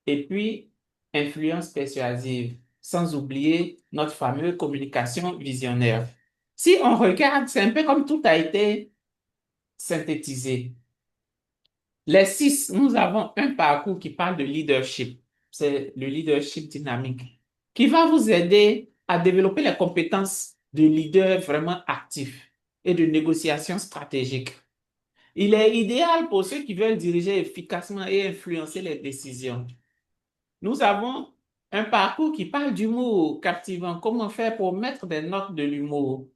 et puis influence persuasive, sans oublier notre fameuse communication visionnaire. Si on regarde, c'est un peu comme tout a été synthétisé. Les 6, nous avons un parcours qui parle de leadership. C'est le leadership dynamique qui va vous aider à développer les compétences de leader vraiment actif et de négociation stratégique. Il est idéal pour ceux qui veulent diriger efficacement et influencer les décisions. Nous avons un parcours qui parle d'humour captivant. Comment faire pour mettre des notes de l'humour?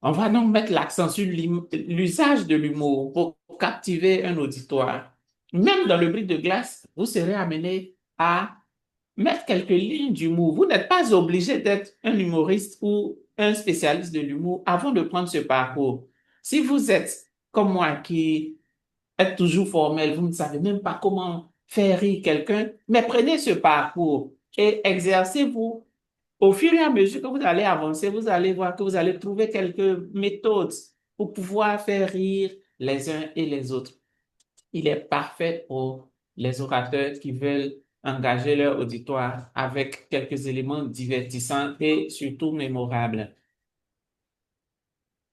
On va donc mettre l'accent sur l'usage de l'humour pour captiver un auditoire. Même dans le bris de glace, vous serez amené à mettre quelques lignes d'humour. Vous n'êtes pas obligé d'être un humoriste ou un spécialiste de l'humour avant de prendre ce parcours. Si vous êtes comme moi qui êtes toujours formel, vous ne savez même pas comment faire rire quelqu'un, mais prenez ce parcours et exercez-vous. Au fur et à mesure que vous allez avancer, vous allez voir que vous allez trouver quelques méthodes pour pouvoir faire rire les uns et les autres. Il est parfait pour les orateurs qui veulent engager leur auditoire avec quelques éléments divertissants et surtout mémorables.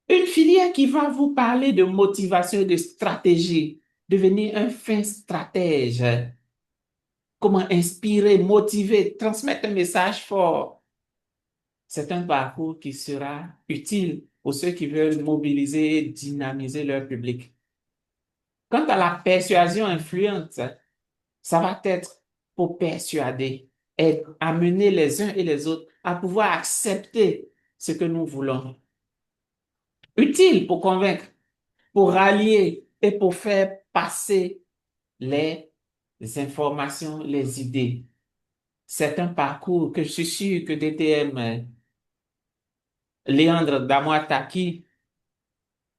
Une filière qui va vous parler de motivation et de stratégie, devenir un fin stratège. Comment inspirer, motiver, transmettre un message fort. C'est un parcours qui sera utile pour ceux qui veulent mobiliser et dynamiser leur public. Quant à la persuasion influente, ça va être pour persuader et amener les uns et les autres à pouvoir accepter ce que nous voulons. Utile pour convaincre, pour rallier et pour faire passer les informations, les idées. C'est un parcours que je suis sûr que DTM, Léandre Damoataki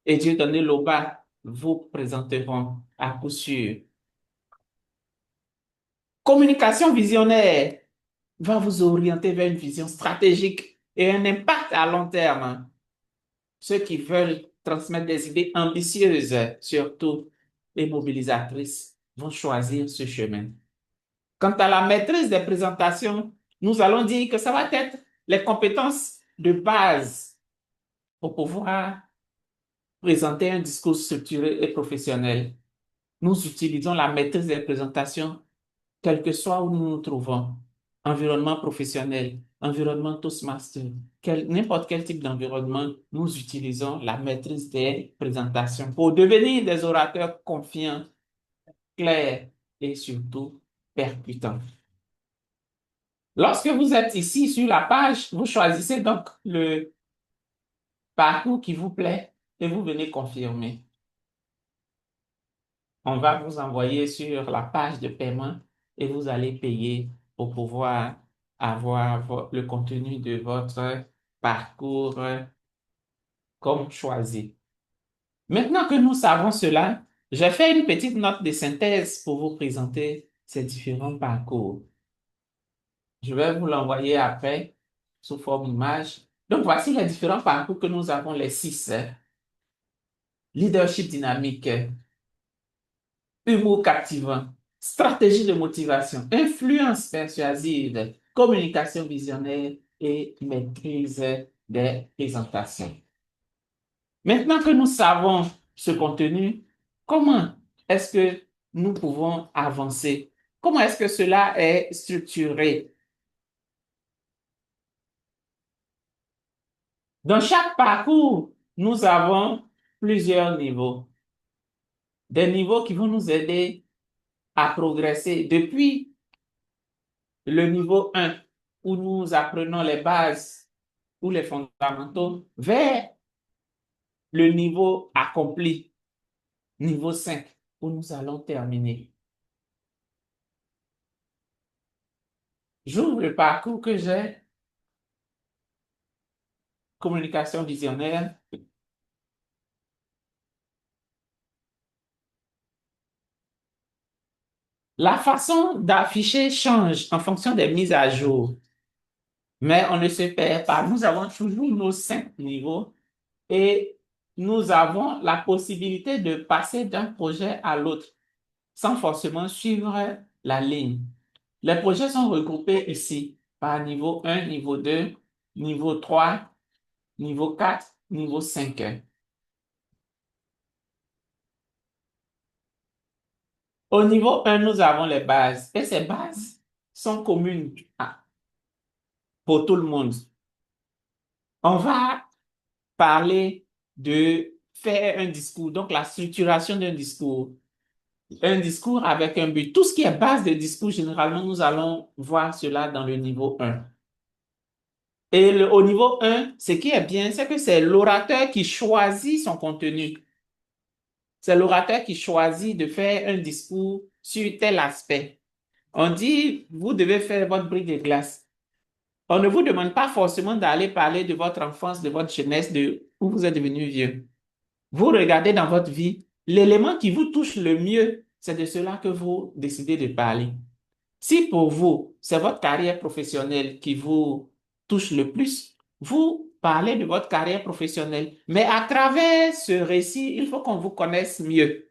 et Dieudonné Loba vous présenteront à coup sûr. Communication visionnaire va vous orienter vers une vision stratégique et un impact à long terme. Ceux qui veulent transmettre des idées ambitieuses, surtout et mobilisatrices, vont choisir ce chemin. Quant à la maîtrise des présentations, nous allons dire que ça va être les compétences de base pour pouvoir présenter un discours structuré et professionnel. Nous utilisons la maîtrise des présentations, quel que soit où nous nous trouvons. Environnement professionnel, environnement Toastmaster, n'importe quel type d'environnement, nous utilisons la maîtrise des présentations pour devenir des orateurs confiants, clairs et surtout percutants. Lorsque vous êtes ici sur la page, vous choisissez donc le parcours qui vous plaît et vous venez confirmer. On va vous envoyer sur la page de paiement et vous allez payer pour pouvoir avoir le contenu de votre parcours comme choisi. Maintenant que nous savons cela, j'ai fait une petite note de synthèse pour vous présenter ces différents parcours. Je vais vous l'envoyer après sous forme image. Donc, voici les différents parcours que nous avons, les 6. Leadership dynamique, humour captivant, stratégie de motivation, influence persuasive, communication visionnaire et maîtrise des présentations. Maintenant que nous savons ce contenu, comment est-ce que nous pouvons avancer? Comment est-ce que cela est structuré? Dans chaque parcours, nous avons plusieurs niveaux. Des niveaux qui vont nous aider à progresser depuis le niveau 1, où nous apprenons les bases ou les fondamentaux, vers le niveau accompli, niveau 5, où nous allons terminer. J'ouvre le parcours que j'ai, communication visionnaire. La façon d'afficher change en fonction des mises à jour, mais on ne se perd pas. Nous avons toujours nos 5 niveaux et nous avons la possibilité de passer d'un projet à l'autre sans forcément suivre la ligne. Les projets sont regroupés ici par niveau 1, niveau 2, niveau 3, niveau 4, niveau 5. Au niveau 1, nous avons les bases et ces bases sont communes pour tout le monde. On va parler de faire un discours, donc la structuration d'un discours. Un discours avec un but. Tout ce qui est base de discours, généralement, nous allons voir cela dans le niveau 1. Et au niveau 1, ce qui est bien, c'est que c'est l'orateur qui choisit son contenu. C'est l'orateur qui choisit de faire un discours sur tel aspect. On dit, vous devez faire votre brique de glace. On ne vous demande pas forcément d'aller parler de votre enfance, de votre jeunesse, de où vous êtes devenu vieux. Vous regardez dans votre vie, l'élément qui vous touche le mieux, c'est de cela que vous décidez de parler. Si pour vous, c'est votre carrière professionnelle qui vous touche le plus, vous parlez de votre carrière professionnelle. Mais à travers ce récit, il faut qu'on vous connaisse mieux.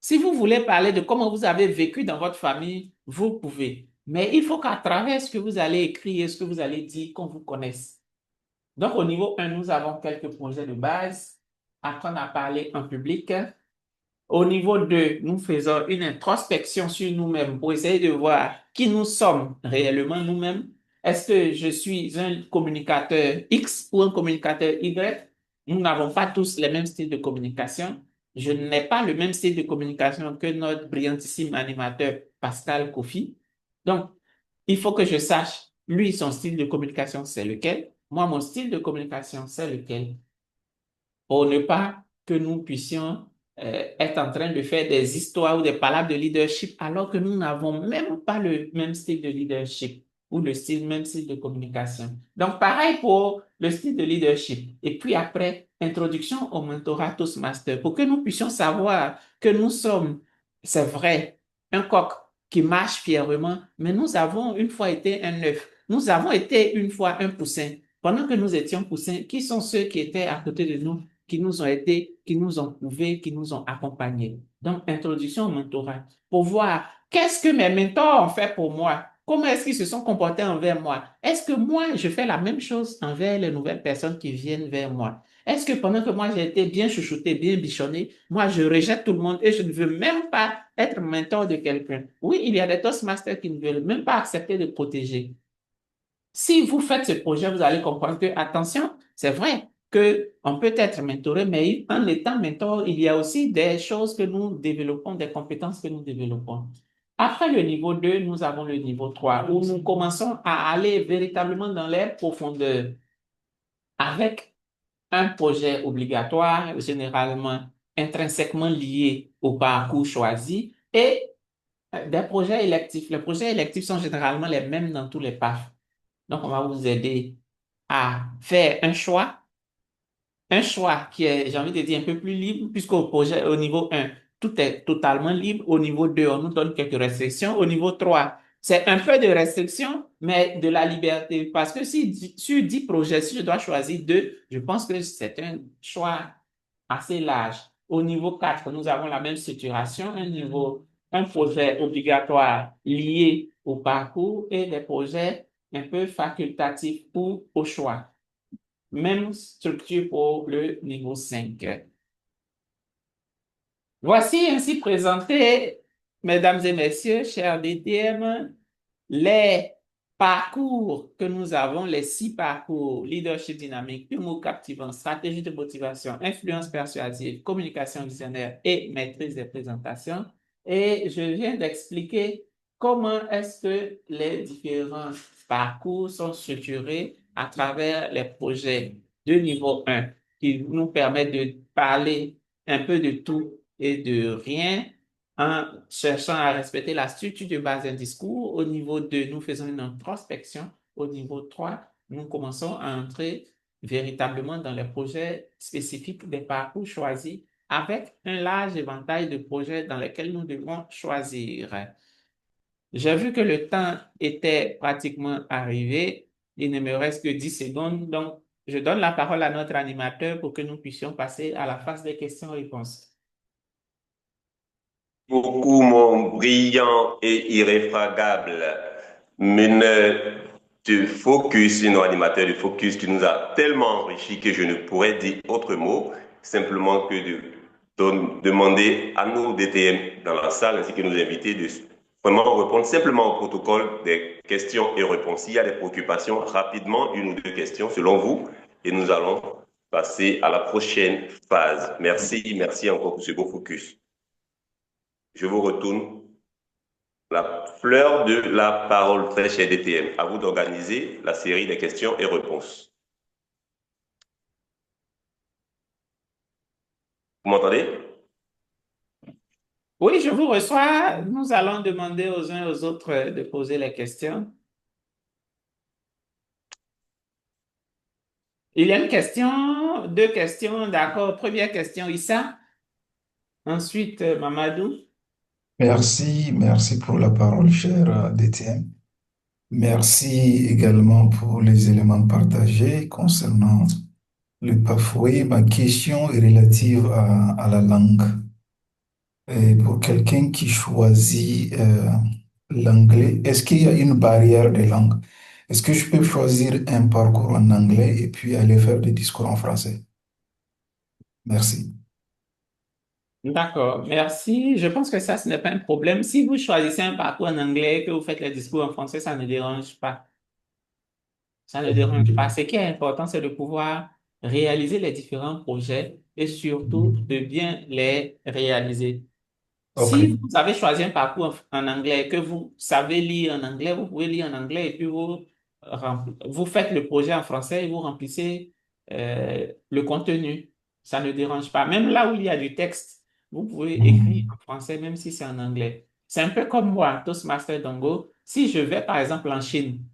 Si vous voulez parler de comment vous avez vécu dans votre famille, vous pouvez. Mais il faut qu'à travers ce que vous allez écrire, ce que vous allez dire, qu'on vous connaisse. Donc, au niveau 1, nous avons quelques projets de base, apprendre à parler en public. Au niveau 2, nous faisons une introspection sur nous-mêmes pour essayer de voir qui nous sommes réellement nous-mêmes. Est-ce que je suis un communicateur X ou un communicateur Y? Nous n'avons pas tous les mêmes styles de communication. Je n'ai pas le même style de communication que notre brillantissime animateur Pascal Kofi. Donc, il faut que je sache, lui, son style de communication, c'est lequel? Moi, mon style de communication, c'est lequel? Pour ne pas que nous puissions être en train de faire des histoires ou des palabres de leadership alors que nous n'avons même pas le même style de leadership ou même style de communication. Donc, pareil pour le style de leadership. Et puis après, introduction au mentorat Toastmaster pour que nous puissions savoir que nous sommes, c'est vrai, un coq qui marche fièrement, mais nous avons une fois été un œuf. Nous avons été une fois un poussin. Pendant que nous étions poussins, qui sont ceux qui étaient à côté de nous, qui nous ont aidés, qui nous ont couvés, qui nous ont accompagnés? Donc, introduction au mentorat pour voir qu'est-ce que mes mentors ont fait pour moi? Comment est-ce qu'ils se sont comportés envers moi? Est-ce que moi, je fais la même chose envers les nouvelles personnes qui viennent vers moi? Est-ce que pendant que moi, j'ai été bien chouchouté, bien bichonné, moi, je rejette tout le monde et je ne veux même pas être mentor de quelqu'un? Oui, il y a des Toastmasters qui ne veulent même pas accepter de protéger. Si vous faites ce projet, vous allez comprendre que, attention, c'est vrai qu'on peut être mentoré, mais en étant mentor, il y a aussi des choses que nous développons, des compétences que nous développons. Après le niveau 2, nous avons le niveau 3, où nous commençons à aller véritablement dans les profondeurs avec un projet obligatoire, généralement intrinsèquement lié au parcours choisi, et des projets électifs. Les projets électifs sont généralement les mêmes dans tous les PAF. Donc, on va vous aider à faire un choix qui est, j'ai envie de dire, un peu plus libre, puisqu'au projet, au niveau 1, tout est totalement libre. Au niveau 2, on nous donne quelques restrictions. Au niveau 3, c'est un peu de restrictions, mais de la liberté. Parce que si sur 10 projets, si je dois choisir 2, je pense que c'est un choix assez large. Au niveau 4, nous avons la même structuration, un projet obligatoire lié au parcours et des projets un peu facultatifs ou au choix. Même structure pour le niveau 5. Voici ainsi présenté, mesdames et messieurs, chers DTM, les parcours que nous avons, les 6 parcours: leadership dynamique, humour captivant, stratégie de motivation, influence persuasive, communication visionnaire et maîtrise des présentations. Et je viens d'expliquer comment est-ce que les différents parcours sont structurés à travers les projets de niveau 1 qui nous permettent de parler un peu de tout et de rien en cherchant à respecter la structure de base d'un discours. Au niveau 2, nous faisons une introspection. Au niveau 3, nous commençons à entrer véritablement dans les projets spécifiques des parcours choisis avec un large éventail de projets dans lesquels nous devons choisir. J'ai vu que le temps était pratiquement arrivé. Il ne me reste que 10 secondes. Donc, je donne la parole à notre animateur pour que nous puissions passer à la phase des questions-réponses.
Beaucoup, mon brillant et irréfragable meneur de focus, sinon animateur de focus, tu nous as tellement enrichi que je ne pourrais dire autre mot, simplement que de demander à nos DTM dans la salle ainsi que nos invités de vraiment répondre simplement au protocole des questions et réponses. S'il y a des préoccupations, rapidement, 1 ou 2 questions selon vous, et nous allons passer à la prochaine phase. Merci, merci encore pour ce beau focus. Je vous retourne la fleur de la parole, très cher DTM. À vous d'organiser la série des questions et réponses. Vous m'entendez?
Oui, je vous reçois. Nous allons demander aux uns et aux autres de poser les questions. Il y a une question, 2 questions, d'accord. Première question, Issa. Ensuite, Mamadou.
Merci pour la parole, cher DTM. Merci également pour les éléments partagés concernant le PAFOE. Ma question est relative à la langue. Et pour quelqu'un qui choisit l'anglais, est-ce qu'il y a une barrière de langue? Est-ce que je peux choisir un parcours en anglais et puis aller faire des discours en français? Merci.
D'accord, merci. Je pense que ça, ce n'est pas un problème. Si vous choisissez un parcours en anglais et que vous faites les discours en français, ça ne dérange pas. Ça ne dérange pas. Ce qui est important, c'est de pouvoir réaliser les différents projets et surtout de bien les réaliser.
Ok,
Si vous avez choisi un parcours en anglais, que vous savez lire en anglais, vous pouvez lire en anglais et puis vous faites le projet en français et vous remplissez le contenu. Ça ne dérange pas. Même là où il y a du texte, vous pouvez écrire en français même si c'est en anglais. C'est un peu comme moi, Toastmaster Dongo. Si je vais par exemple en Chine,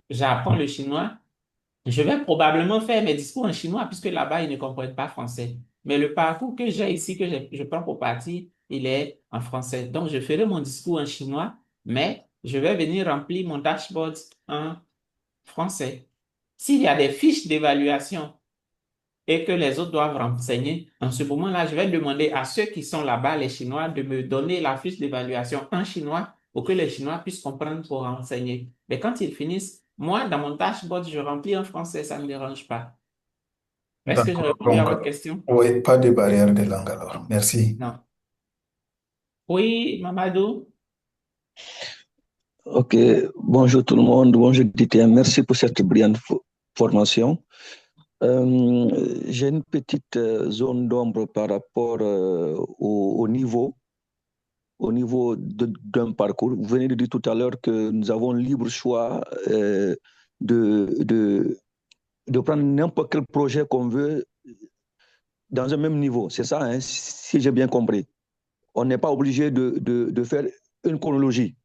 j'apprends le chinois, je vais probablement faire mes discours en chinois puisque là-bas, ils ne comprennent pas français. Mais le parcours que j'ai ici, que je prends pour partie, il est en français. Donc, je ferai mon discours en chinois, mais je vais venir remplir mon dashboard en français. S'il y a des fiches d'évaluation et que les autres doivent renseigner, en ce moment-là, je vais demander à ceux qui sont là-bas, les Chinois, de me donner la fiche d'évaluation en chinois pour que les Chinois puissent comprendre pour renseigner. Mais quand ils finissent, moi, dans mon dashboard, je remplis en français, ça ne me dérange pas. Est-ce que j'ai
d'accord.
répondu à
Donc,
votre question?
oui, pas de barrière de langue alors. Merci.
Non. Oui, Mamadou?
Ok, bonjour tout le monde, bonjour DTM, merci pour cette brillante formation. J'ai une petite zone d'ombre par rapport au niveau. au niveau d'un parcours. Vous venez de dire tout à l'heure que nous avons le libre choix de prendre n'importe quel projet qu'on veut dans un même niveau. C'est ça, hein, si j'ai bien compris. On n'est pas obligé de faire une chronologie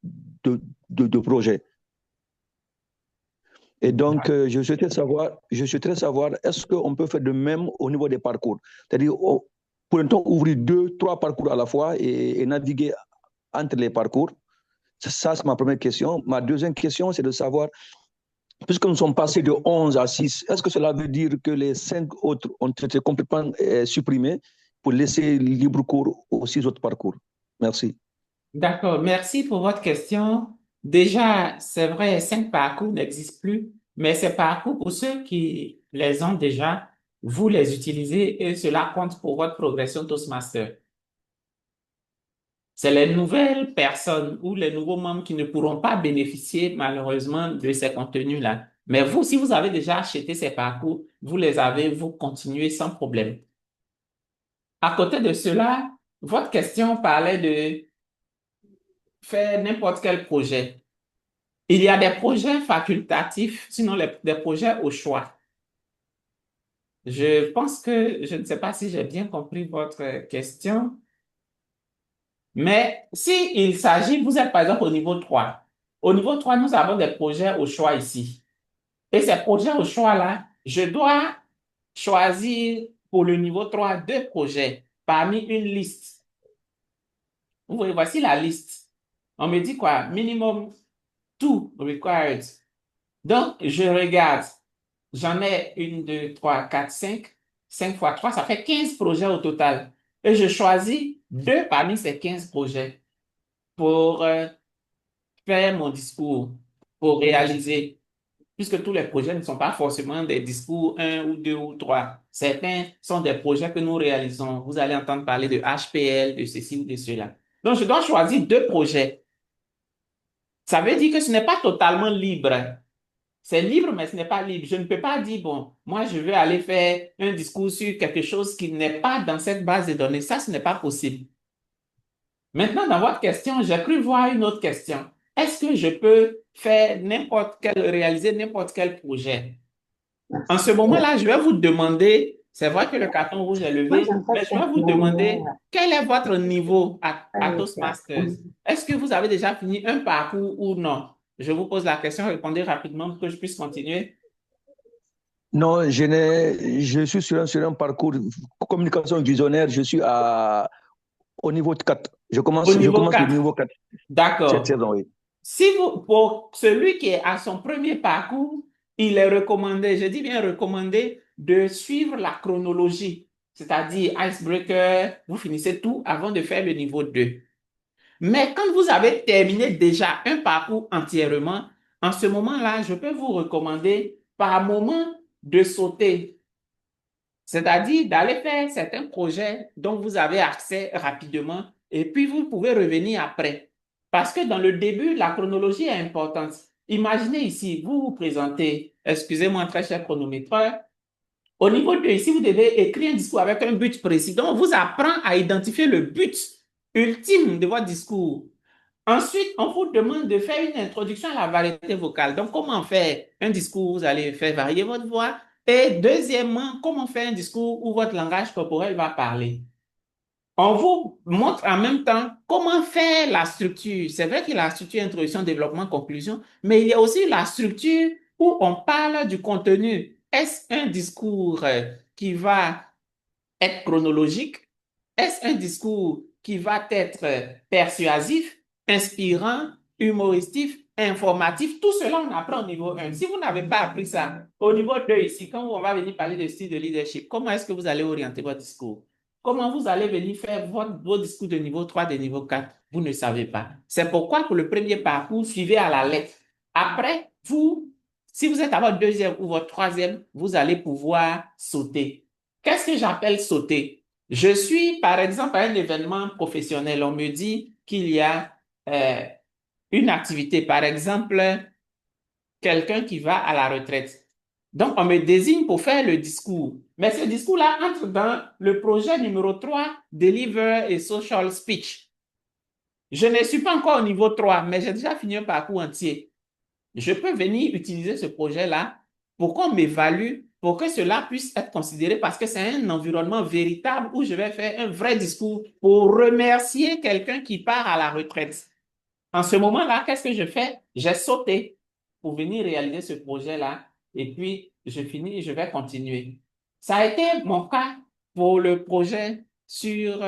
de projets. Et donc, je souhaiterais savoir, est-ce qu'on peut faire de même au niveau des parcours? C'est-à-dire, pourrait-on ouvrir 2, 3 parcours à la fois et naviguer entre les parcours? Ça, c'est ma première question. Ma deuxième question, c'est de savoir, puisque nous sommes passés de 11 à 6, est-ce que cela veut dire que les 5 autres ont été complètement supprimés pour laisser libre cours aux 6 autres parcours? Merci.
D'accord, merci pour votre question. Déjà, c'est vrai, 5 parcours n'existent plus, mais ces parcours, pour ceux qui les ont déjà, vous les utilisez et cela compte pour votre progression Toastmaster. C'est les nouvelles personnes ou les nouveaux membres qui ne pourront pas bénéficier malheureusement de ces contenus-là. Mais vous, si vous avez déjà acheté ces parcours, vous les avez, vous continuez sans problème. À côté de cela, votre question parlait de faire n'importe quel projet. Il y a des projets facultatifs, sinon des projets au choix. Je pense que, je ne sais pas si j'ai bien compris votre question, mais s'il s'agit, vous êtes par exemple au niveau 3. Au niveau 3, nous avons des projets au choix ici. Et ces projets au choix-là, je dois choisir pour le niveau 3 2 projets parmi une liste. Vous voyez, voici la liste. On me dit quoi? Minimum 2 required. Donc, je regarde. J'en ai 1, 2, 3, 4, 5. 5 fois 3, ça fait 15 projets au total. Et je choisis 2 parmi ces 15 projets pour faire mon discours, pour réaliser. Puisque tous les projets ne sont pas forcément des discours 1 ou 2 ou 3. Certains sont des projets que nous réalisons. Vous allez entendre parler de HPL, de ceci ou de cela. Donc, je dois choisir 2 projets. Ça veut dire que ce n'est pas totalement libre. C'est libre, mais ce n'est pas libre. Je ne peux pas dire, bon, moi, je vais aller faire un discours sur quelque chose qui n'est pas dans cette base de données. Ça, ce n'est pas possible. Maintenant, dans votre question, j'ai cru voir une autre question. Est-ce que je peux faire réaliser n'importe quel projet? En ce moment-là, je vais vous demander, c'est vrai que le carton rouge est levé, mais je vais vous demander quel est votre niveau à Toastmasters. Est-ce que vous avez déjà fini un parcours ou non? Je vous pose la question, répondez rapidement pour que je puisse continuer.
Non, je suis sur un parcours communication visionnaire, je suis au niveau 4. Je commence le niveau 4.
D'accord.
Cette saison, oui.
Pour celui qui est à son premier parcours, il est recommandé, je dis bien recommandé, de suivre la chronologie, c'est-à-dire icebreaker, vous finissez tout avant de faire le niveau 2. Mais quand vous avez terminé déjà un parcours entièrement, en ce moment-là, je peux vous recommander par moment de sauter, c'est-à-dire d'aller faire certains projets dont vous avez accès rapidement et puis vous pouvez revenir après. Parce que dans le début, la chronologie est importante. Imaginez ici, vous vous présentez, excusez-moi très cher chronométreur, au niveau 2, ici, vous devez écrire un discours avec un but précis. Donc, on vous apprend à identifier le but ultime de votre discours. Ensuite, on vous demande de faire une introduction à la variété vocale. Donc, comment faire un discours où vous allez faire varier votre voix? Et deuxièmement, comment faire un discours où votre langage corporel va parler? On vous montre en même temps comment faire la structure. C'est vrai qu'il y a la structure introduction, développement, conclusion, mais il y a aussi la structure où on parle du contenu. Est-ce un discours qui va être chronologique? Est-ce un discours qui va être persuasif, inspirant, humoristique, informatif? Tout cela, on apprend au niveau 1. Si vous n'avez pas appris ça, au niveau 2 ici, quand on va venir parler de style de leadership, comment est-ce que vous allez orienter votre discours? Comment vous allez venir faire vos discours de niveau 3, de niveau 4? Vous ne savez pas. C'est pourquoi pour le premier parcours, suivez à la lettre. Après, si vous êtes à votre deuxième ou votre troisième, vous allez pouvoir sauter. Qu'est-ce que j'appelle sauter? Je suis, par exemple, à un événement professionnel. On me dit qu'il y a une activité, par exemple, quelqu'un qui va à la retraite. Donc, on me désigne pour faire le discours. Mais ce discours-là entre dans le projet numéro 3, Deliver a Social Speech. Je ne suis pas encore au niveau 3, mais j'ai déjà fini un parcours entier. Je peux venir utiliser ce projet-là pour qu'on m'évalue, pour que cela puisse être considéré parce que c'est un environnement véritable où je vais faire un vrai discours pour remercier quelqu'un qui part à la retraite. En ce moment-là, qu'est-ce que je fais? J'ai sauté pour venir réaliser ce projet-là et puis je finis et je vais continuer. Ça a été mon cas pour le projet sur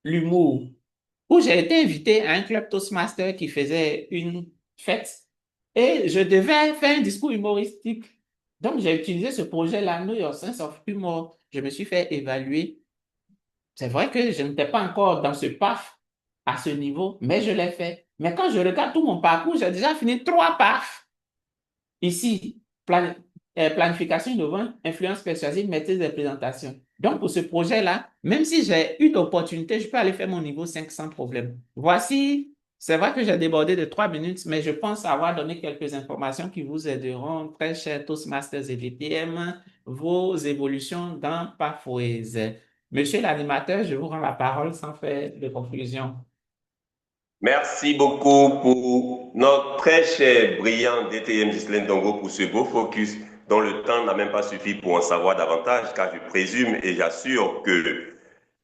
l'humour, où j'ai été invité à un club Toastmaster qui faisait une fête et je devais faire un discours humoristique. Donc, j'ai utilisé ce projet-là, New York Sense of Humor. Je me suis fait évaluer. C'est vrai que je n'étais pas encore dans ce PAF à ce niveau, mais je l'ai fait. Mais quand je regarde tout mon parcours, j'ai déjà fini 3 PAF. Ici, planification innovante, influence persuasive, maîtrise des présentations. Donc, pour ce projet-là, même si j'ai eu l'opportunité, je peux aller faire mon niveau 5 sans problème. Voici, c'est vrai que j'ai débordé de 3 minutes, mais je pense avoir donné quelques informations qui vous aideront, très chers Toastmasters et VTM, vos évolutions dans Pathways. Monsieur l'animateur, je vous rends la parole sans faire de conclusion.
Merci beaucoup pour notre très cher, brillant DTM Ghislaine Ndongo pour ce beau focus dont le temps n'a même pas suffi pour en savoir davantage, car je présume et j'assure que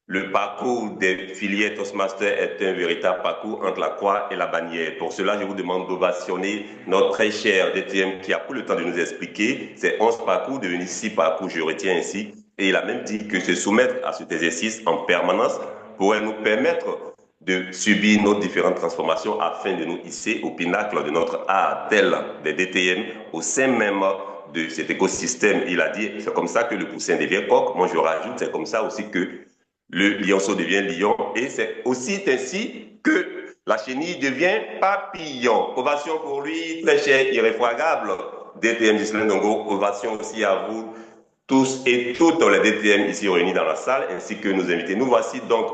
le parcours des filières Toastmasters est un véritable parcours entre la croix et la bannière. Pour cela, je vous demande d'ovationner notre très cher DTM qui a pris le temps de nous expliquer ces 11 parcours devenus 6 parcours, je retiens ainsi. Et il a même dit que se soumettre à cet exercice en permanence pourrait nous permettre de subir nos différentes transformations afin de nous hisser au pinacle de notre art, tel des DTM, au sein même de cet écosystème. Il a dit, c'est comme ça que le poussin devient coq. Moi, je rajoute, c'est comme ça aussi que le lionceau devient lion. Et c'est aussi ainsi que la chenille devient papillon. Ovation pour lui, très cher, irréfragable. DTM Ghislaine Ndongo, ovation aussi à vous tous et toutes les DTM ici réunis dans la salle, ainsi que nos invités. Nous voici donc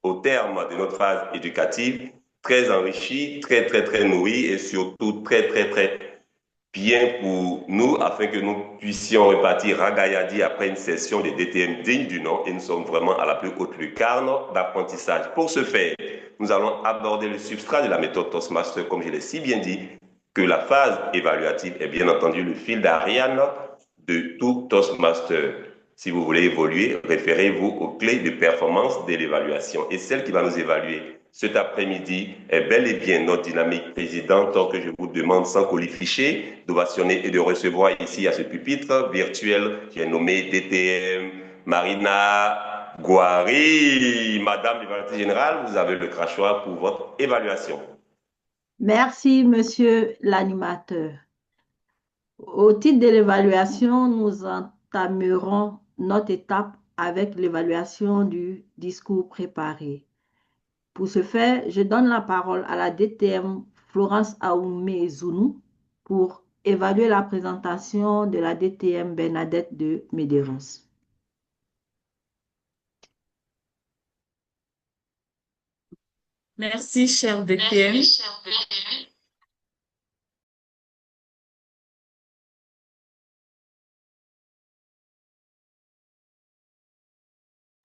au terme de notre phase éducative, très enrichie, très nourrie et surtout très bien pour nous, afin que nous puissions repartir ragaillardi après une session de DTM digne du nom, et nous sommes vraiment à la plus haute lucarne d'apprentissage. Pour ce faire, nous allons aborder le substrat de la méthode Toastmaster, comme je l'ai si bien dit, que la phase évaluative est bien entendu le fil d'Ariane de tout Toastmaster. Si vous voulez évoluer, référez-vous aux clés de performance de l'évaluation. Et celle qui va nous évaluer cet après-midi est bel et bien notre dynamique présidente, que je vous demande sans colificher d'ovationner et de recevoir ici à ce pupitre virtuel. J'ai nommé DTM Marina Gouari. Madame l'évaluatrice générale, vous avez le crachoir pour votre évaluation.
Merci, monsieur l'animateur. Au titre de l'évaluation, nous entamerons notre étape avec l'évaluation du discours préparé. Pour ce faire, je donne la parole à la DTM Florence Aoumé Zounou pour évaluer la présentation de la DTM Bernadette de Medeiros.
Merci, cher DTM.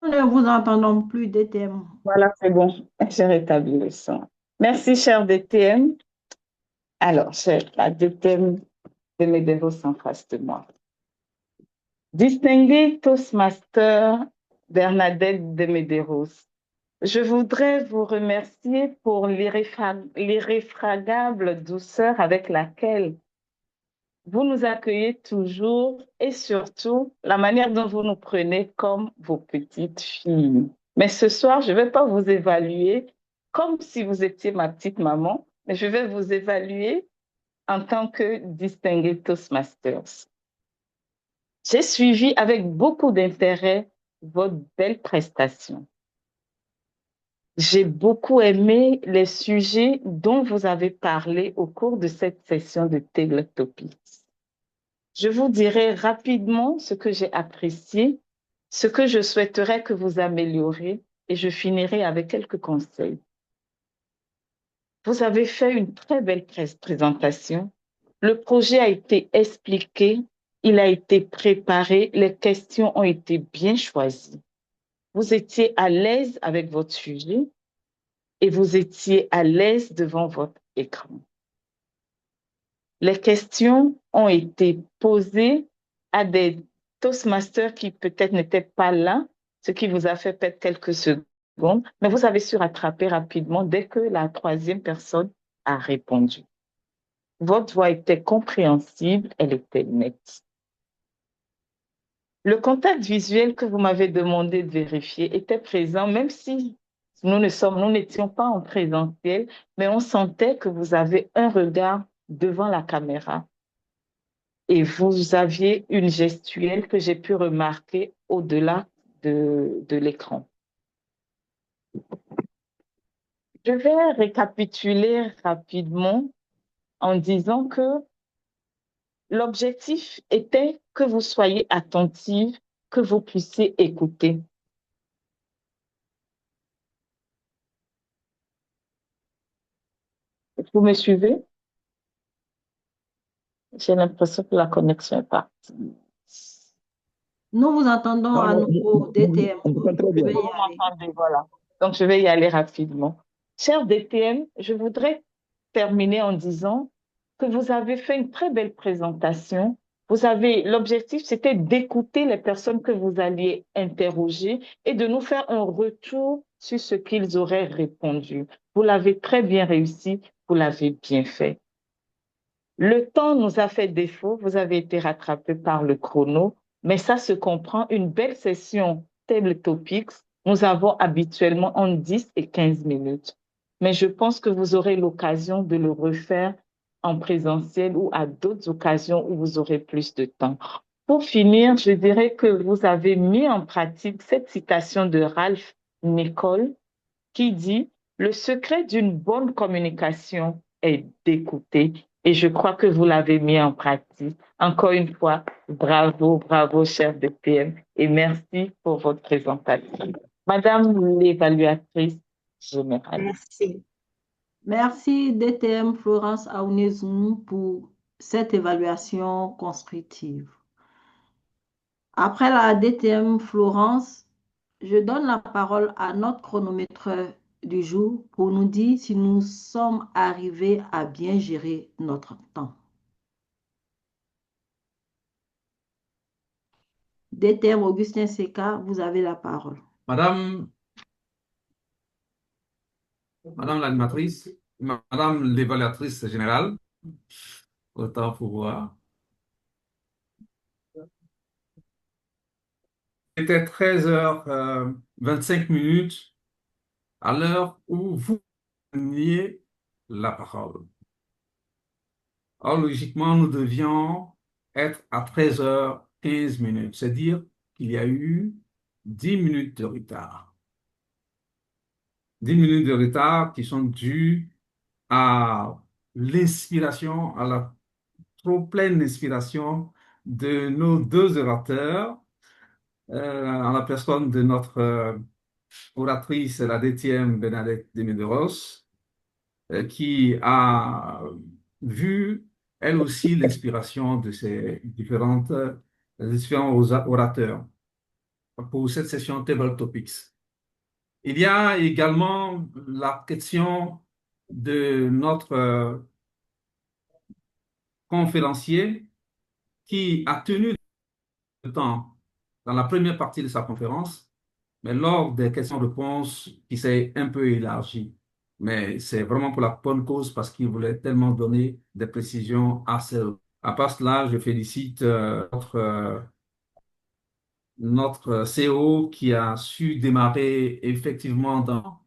Nous ne vous entendons plus, DTM.
Voilà, c'est bon. J'ai rétabli le son. Merci, cher DTM. Alors, cher la DTM de Medeiros en face de moi. Distingué Toastmaster Bernadette de Medeiros, je voudrais vous remercier pour l'irréfragable douceur avec laquelle vous nous accueillez toujours et surtout la manière dont vous nous prenez comme vos petites filles. Mais ce soir, je ne vais pas vous évaluer comme si vous étiez ma petite maman, mais je vais vous évaluer en tant que distingué Toastmasters. J'ai suivi avec beaucoup d'intérêt votre belle prestation. J'ai beaucoup aimé les sujets dont vous avez parlé au cours de cette session de Table Topics. Je vous dirai rapidement ce que j'ai apprécié, ce que je souhaiterais que vous amélioriez et je finirai avec quelques conseils. Vous avez fait une très belle présentation. Le projet a été expliqué, il a été préparé, les questions ont été bien choisies. Vous étiez à l'aise avec votre sujet et vous étiez à l'aise devant votre écran. Les questions ont été posées à des Toastmasters qui peut-être n'étaient pas là, ce qui vous a fait perdre quelques secondes, mais vous avez su rattraper rapidement dès que la troisième personne a répondu. Votre voix était compréhensible, elle était nette. Le contact visuel que vous m'avez demandé de vérifier était présent, même si nous n'étions pas en présentiel, mais on sentait que vous avez un regard devant la caméra et vous aviez une gestuelle que j'ai pu remarquer au-delà de l'écran. Je vais récapituler rapidement en disant que l'objectif était que vous soyez attentive, que vous puissiez écouter. Vous me suivez? J'ai l'impression que la connexion est partie.
Nous vous entendons à nouveau, DTM.
On comprend très bien.
Vous m'entendez, voilà. Donc, je vais y aller rapidement. Cher DTM, je voudrais terminer en disant que vous avez fait une très belle présentation. L'objectif, c'était d'écouter les personnes que vous alliez interroger et de nous faire un retour sur ce qu'ils auraient répondu. Vous l'avez très bien réussi, vous l'avez bien fait. Le temps nous a fait défaut, vous avez été rattrapé par le chrono, mais ça se comprend. Une belle session Table Topics, nous avons habituellement entre 10 et 15 minutes. Mais je pense que vous aurez l'occasion de le refaire en présentiel ou à d'autres occasions où vous aurez plus de temps. Pour finir, je dirais que vous avez mis en pratique cette citation de Ralph Nichols qui dit « Le secret d'une bonne communication est d'écouter ». Et je crois que vous l'avez mis en pratique. Encore une fois, bravo, bravo, cher DTM, et merci pour votre présentation. Madame l'évaluatrice générale.
Merci.
Merci, DTM Florence Aounezou, pour cette évaluation constructive. Après la DTM Florence, je donne la parole à notre chronomètre du jour pour nous dire si nous sommes arrivés à bien gérer notre temps. DTM Augustin Seka, vous avez la parole.
Madame l'animatrice, Madame l'évaluatrice générale, autant pour voir. Il était 13h25 à l'heure où vous preniez la parole. Or, logiquement, nous devions être à 13h15, c'est-à-dire qu'il y a eu 10 minutes de retard. 10 minutes de retard qui sont dues à l'inspiration, à la trop pleine inspiration de nos deux orateurs, en la personne de notre oratrice, la DTM Bernadette de Medeiros, qui a vu, elle aussi, l'inspiration de ces différents orateurs pour cette session Table Topics. Il y a également la question de notre conférencier qui a tenu le temps dans la première partie de sa conférence, mais lors des questions-réponses, qui s'est un peu élargi. Mais c'est vraiment pour la bonne cause parce qu'il voulait tellement donner des précisions à ce. À part cela, je félicite notre CO qui a su démarrer effectivement dans.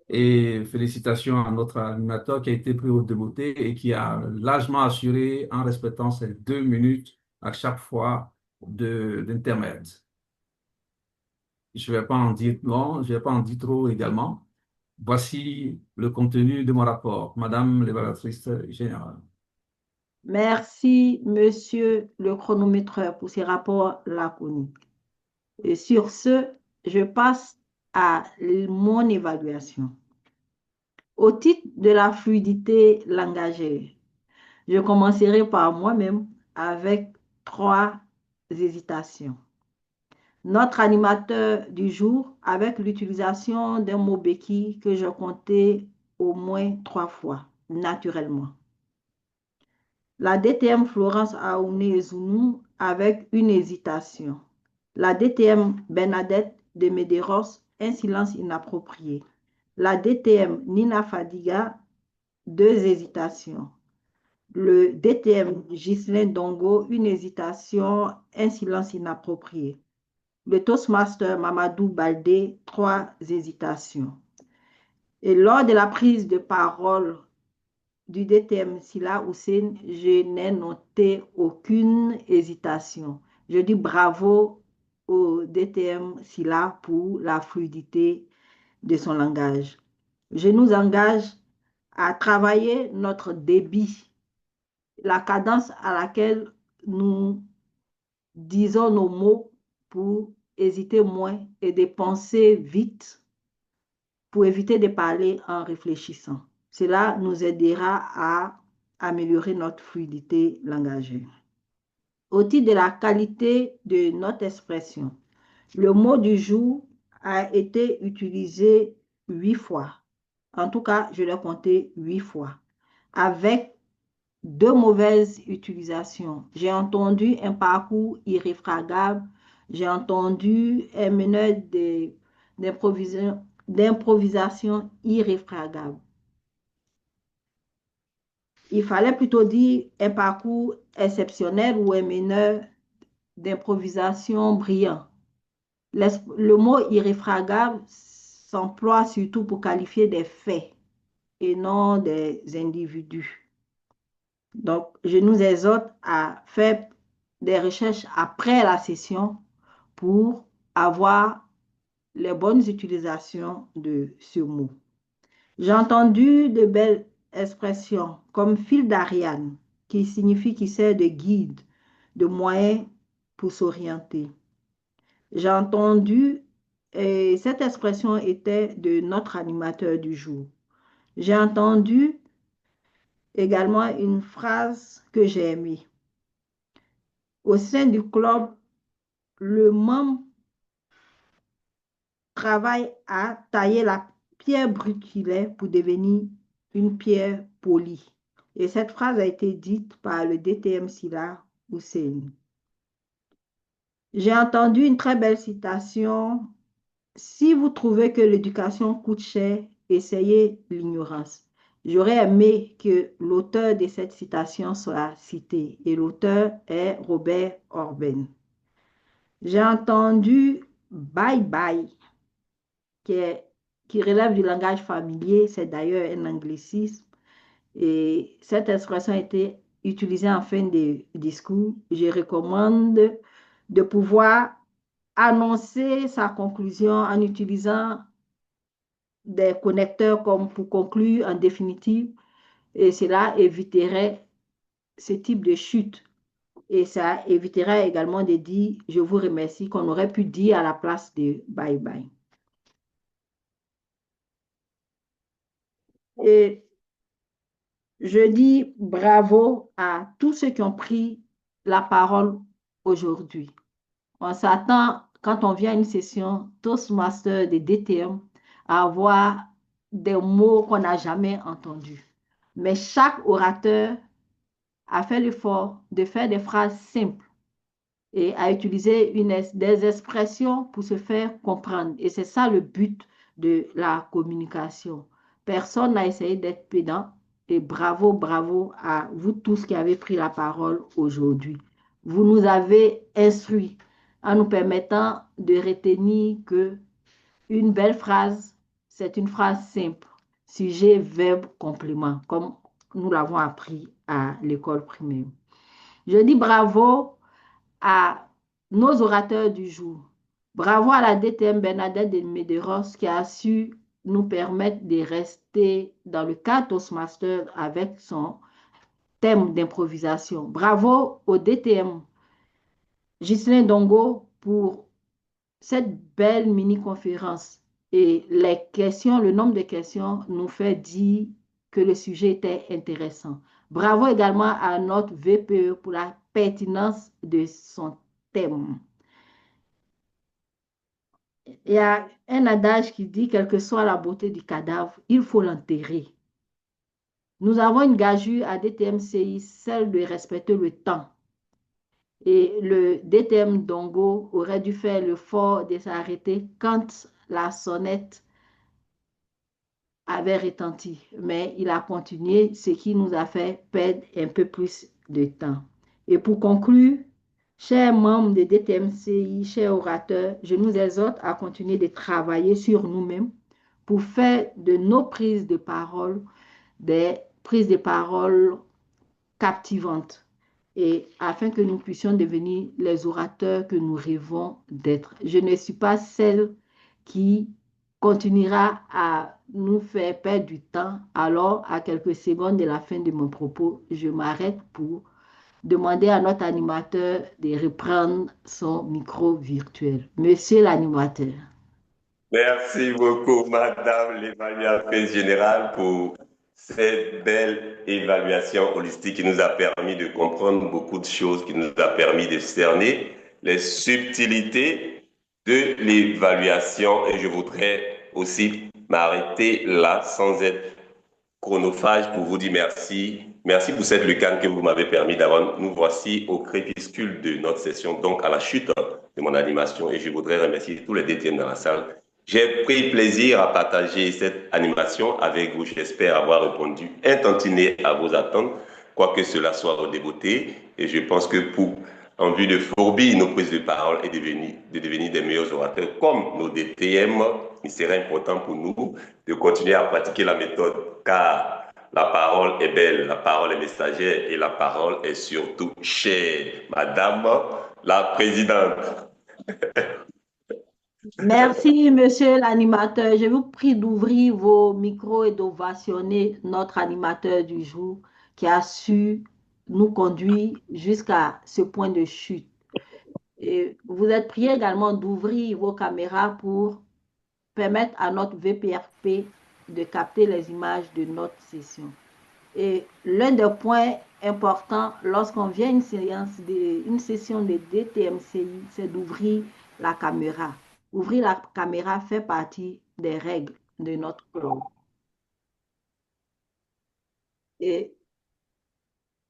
Et félicitations à notre animateur qui a été pris au débeauté et qui a largement assuré en respectant ces 2 minutes à chaque fois d'intermède. Je ne vais pas en dire non, je ne vais pas en dire trop également. Voici le contenu de mon rapport, Madame l'évaluatrice générale.
Merci, Monsieur le chronométreur, pour ces rapports laconiques. Et sur ce, je passe à mon évaluation. Au titre de la fluidité langagère, je commencerai par moi-même avec 3 hésitations. notre animateur du jour avec l'utilisation d'un mot béquille que je comptais au moins 3 fois, naturellement. La DTM Florence Aoune Ezounou avec une hésitation. La DTM Bernadette de Medeiros, un silence inapproprié. La DTM Nina Fadiga, 2 hésitations. Le DTM Ghislain Dongo, une hésitation, un silence inapproprié. Le Toastmaster Mamadou Baldé, 3 hésitations. Et lors de la prise de parole du DTM Sila Hussein, je n'ai noté aucune hésitation. Je dis bravo au DTM Sila pour la fluidité de son langage. Je nous engage à travailler notre débit, la cadence à laquelle nous disons nos mots pour hésiter moins et de penser vite pour éviter de parler en réfléchissant. Cela nous aidera à améliorer notre fluidité langagée. Au titre de la qualité de notre expression, le mot du jour a été utilisé 8 fois. En tout cas, je l'ai compté 8 fois, avec 2 mauvaises utilisations. J'ai entendu un parcours irréfragable, j'ai entendu un meneur d'improvisation irréfragable. Il fallait plutôt dire un parcours exceptionnel ou un meneur d'improvisation brillant. Le mot irréfragable s'emploie surtout pour qualifier des faits et non des individus. Donc, je nous exhorte à faire des recherches après la session pour avoir les bonnes utilisations de ce mot. J'ai entendu de belles expressions comme fil d'Ariane, qui signifie qui sert de guide, de moyen pour s'orienter. J'ai entendu, et cette expression était de notre animateur du jour. J'ai entendu également une phrase que j'ai aimée. Au sein du club, le membre travaille à tailler la pierre brute qu'il est pour devenir une pierre polie. Et cette phrase a été dite par le DTM Sila Hussein. J'ai entendu une très belle citation. Si vous trouvez que l'éducation coûte cher, essayez l'ignorance. J'aurais aimé que l'auteur de cette citation soit cité. Et l'auteur est Robert Orben. J'ai entendu bye bye, qui relève du langage familier. C'est d'ailleurs un anglicisme. Et cette expression a été utilisée en fin de discours. Je recommande de pouvoir annoncer sa conclusion en utilisant des connecteurs comme pour conclure en définitive, et cela éviterait ce type de chute. Et ça éviterait également de dire « je vous remercie » qu'on aurait pu dire à la place de « bye bye ». Et je dis bravo à tous ceux qui ont pris la parole aujourd'hui. On s'attend, quand on vient à une session Toastmaster de DTM, à avoir des mots qu'on n'a jamais entendus. Mais chaque orateur a fait l'effort de faire des phrases simples et a utilisé des expressions pour se faire comprendre. Et c'est ça le but de la communication. Personne n'a essayé d'être pédant. Et bravo, bravo à vous tous qui avez pris la parole aujourd'hui. Vous nous avez instruits en nous permettant de retenir que une belle phrase, c'est une phrase simple. Sujet, verbe, complément, comme nous l'avons appris à l'école primaire. Je dis bravo à nos orateurs du jour. Bravo à la DTM Bernadette de Medeiros qui a su nous permettre de rester dans le cadre Toastmaster avec son thème d'improvisation. Bravo au DTM Ghislain Dongo pour cette belle mini-conférence. Et les questions, le nombre de questions nous fait dire que le sujet était intéressant. Bravo également à notre VPE pour la pertinence de son thème. Il y a un adage qui dit, quelle que soit la beauté du cadavre, il faut l'enterrer. Nous avons une gageure à DTMCI, celle de respecter le temps. Et le DTM Dongo aurait dû faire l'effort de s'arrêter quand la sonnette avait retenti. Mais il a continué, ce qui nous a fait perdre un peu plus de temps. Et pour conclure, chers membres de DTMCI, chers orateurs, je nous exhorte à continuer de travailler sur nous-mêmes pour faire de nos prises de parole des prises de parole captivantes et afin que nous puissions devenir les orateurs que nous rêvons d'être. Je ne suis pas celle qui continuera à nous faire perdre du temps. Alors, à quelques secondes de la fin de mon propos, je m'arrête pour demander à notre animateur de reprendre son micro virtuel. Monsieur l'animateur.
Merci beaucoup, Madame l'évaluatrice générale, pour cette belle évaluation holistique qui nous a permis de comprendre beaucoup de choses, qui nous a permis de cerner les subtilités de l'évaluation. Et je voudrais aussi m'arrêter là sans être chronophage pour vous dire merci. Merci pour cette lucane que vous m'avez permis d'avoir. Nous voici au crépuscule de notre session, donc à la chute de mon animation. Et je voudrais remercier tous les DTM dans la salle. J'ai pris plaisir à partager cette animation avec vous. J'espère avoir répondu un tantinet à vos attentes, quoique cela soit redéboté. Et je pense que en vue de fourbir nos prises de parole et de devenir des meilleurs orateurs comme nos DTM, il serait important pour nous de continuer à pratiquer la méthode, car la parole est belle, la parole est messagère et la parole est surtout chère. Madame la Présidente.
Merci, monsieur l'animateur. Je vous prie d'ouvrir vos micros et d'ovationner notre animateur du jour qui a su nous conduire jusqu'à ce point de chute. Et vous êtes priés également d'ouvrir vos caméras pour permettre à notre VPRP de capter les images de notre session. Et l'un des points importants lorsqu'on vient à une session de DTMCI, c'est d'ouvrir la caméra. Ouvrir la caméra fait partie des règles de notre club. Et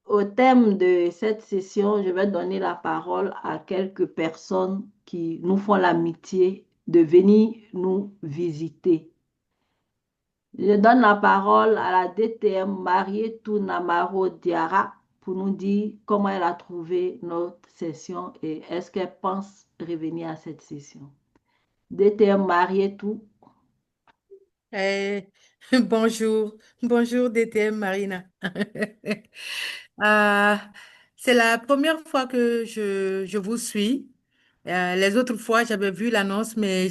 au thème de cette session, je vais donner la parole à quelques personnes qui nous font l'amitié de venir nous visiter. Je donne la parole à la DTM Marietou Namaro Diarra pour nous dire comment elle a trouvé notre session et est-ce qu'elle pense revenir à cette session. DTM Marietou.
Bonjour, bonjour DTM Marina. Ah, c'est la première fois que je vous suis. Les autres fois, j'avais vu l'annonce, mais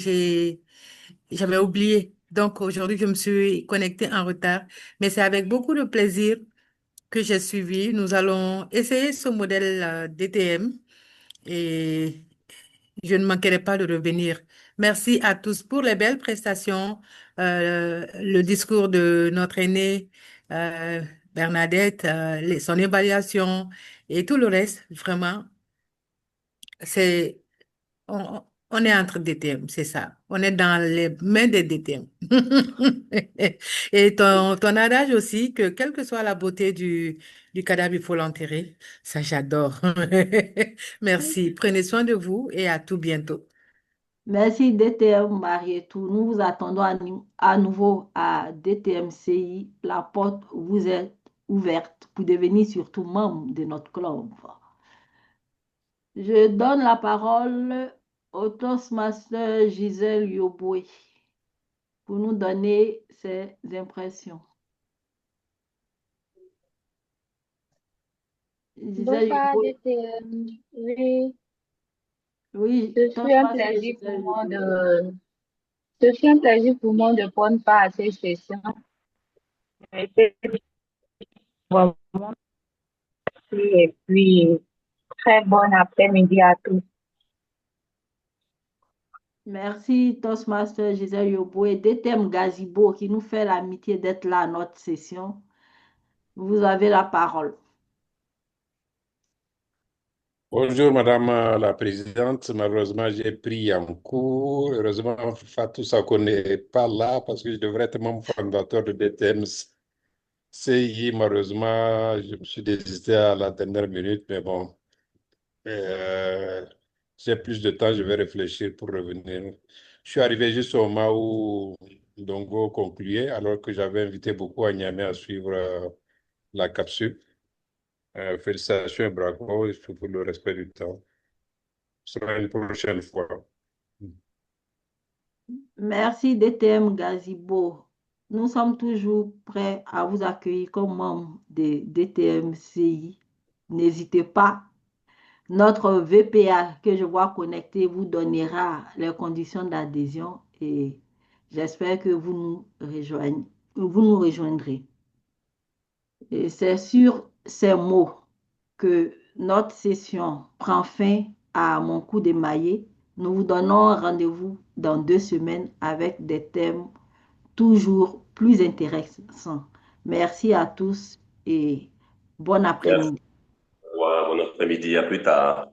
j'avais oublié. Donc aujourd'hui, je me suis connectée en retard. Mais c'est avec beaucoup de plaisir que j'ai suivi. Nous allons essayer ce modèle DTM et je ne manquerai pas de revenir. Merci à tous pour les belles prestations, le discours de notre aînée Bernadette, son évaluation et tout le reste. Vraiment, c'est on est entre DTM, c'est ça. On est dans les mains des DTM. Et ton adage aussi, que quelle que soit la beauté du cadavre, il faut l'enterrer. Ça, j'adore. Merci. Prenez soin de vous et à tout bientôt.
Merci DTM Marietou. Nous vous attendons à nouveau à DTMCI. La porte vous est ouverte pour devenir surtout membre de notre club. Je donne la parole au Toastmaster Gisèle Yoboué pour nous donner ses impressions. Gisèle
Bonsoir,
Yoboué.
DTM. Oui,
Oui,
ce fut un
Toastmaster
plaisir pour
Gisèle
moi
Yoboué.
ce fut un plaisir pour moi de prendre part à cette session. C'était vraiment et puis très bon après-midi à tous.
Merci, Toastmaster Gisèle Yoboué. DTM Gazibo qui nous fait l'amitié d'être là à notre session. Vous avez la parole.
Bonjour, Madame la Présidente. Malheureusement, j'ai pris en cours. Heureusement, Fatou Sakho n'est pas là parce que je devrais être membre fondateur de DTM CI. Malheureusement, je me suis désisté à la dernière minute, mais bon, euh, j'ai plus de temps, je vais réfléchir pour revenir. Je suis arrivé juste au moment où Ndongo concluait, alors que j'avais invité beaucoup à Niamey à suivre la capsule. Félicitations et bravo et pour le respect du temps. Ce sera une prochaine fois.
Merci DTM Gazibo. Nous sommes toujours prêts à vous accueillir comme membre de DTMCI. N'hésitez pas. Notre VPA que je vois connecté vous donnera les conditions d'adhésion et j'espère que vous nous rejoindrez. Et c'est sur ces mots que notre session prend fin à mon coup d'émaillé. Nous vous donnons rendez-vous dans 2 semaines avec des thèmes toujours plus intéressants. Merci à tous et bon
Merci.
après-midi.
Bon après-midi, à plus tard.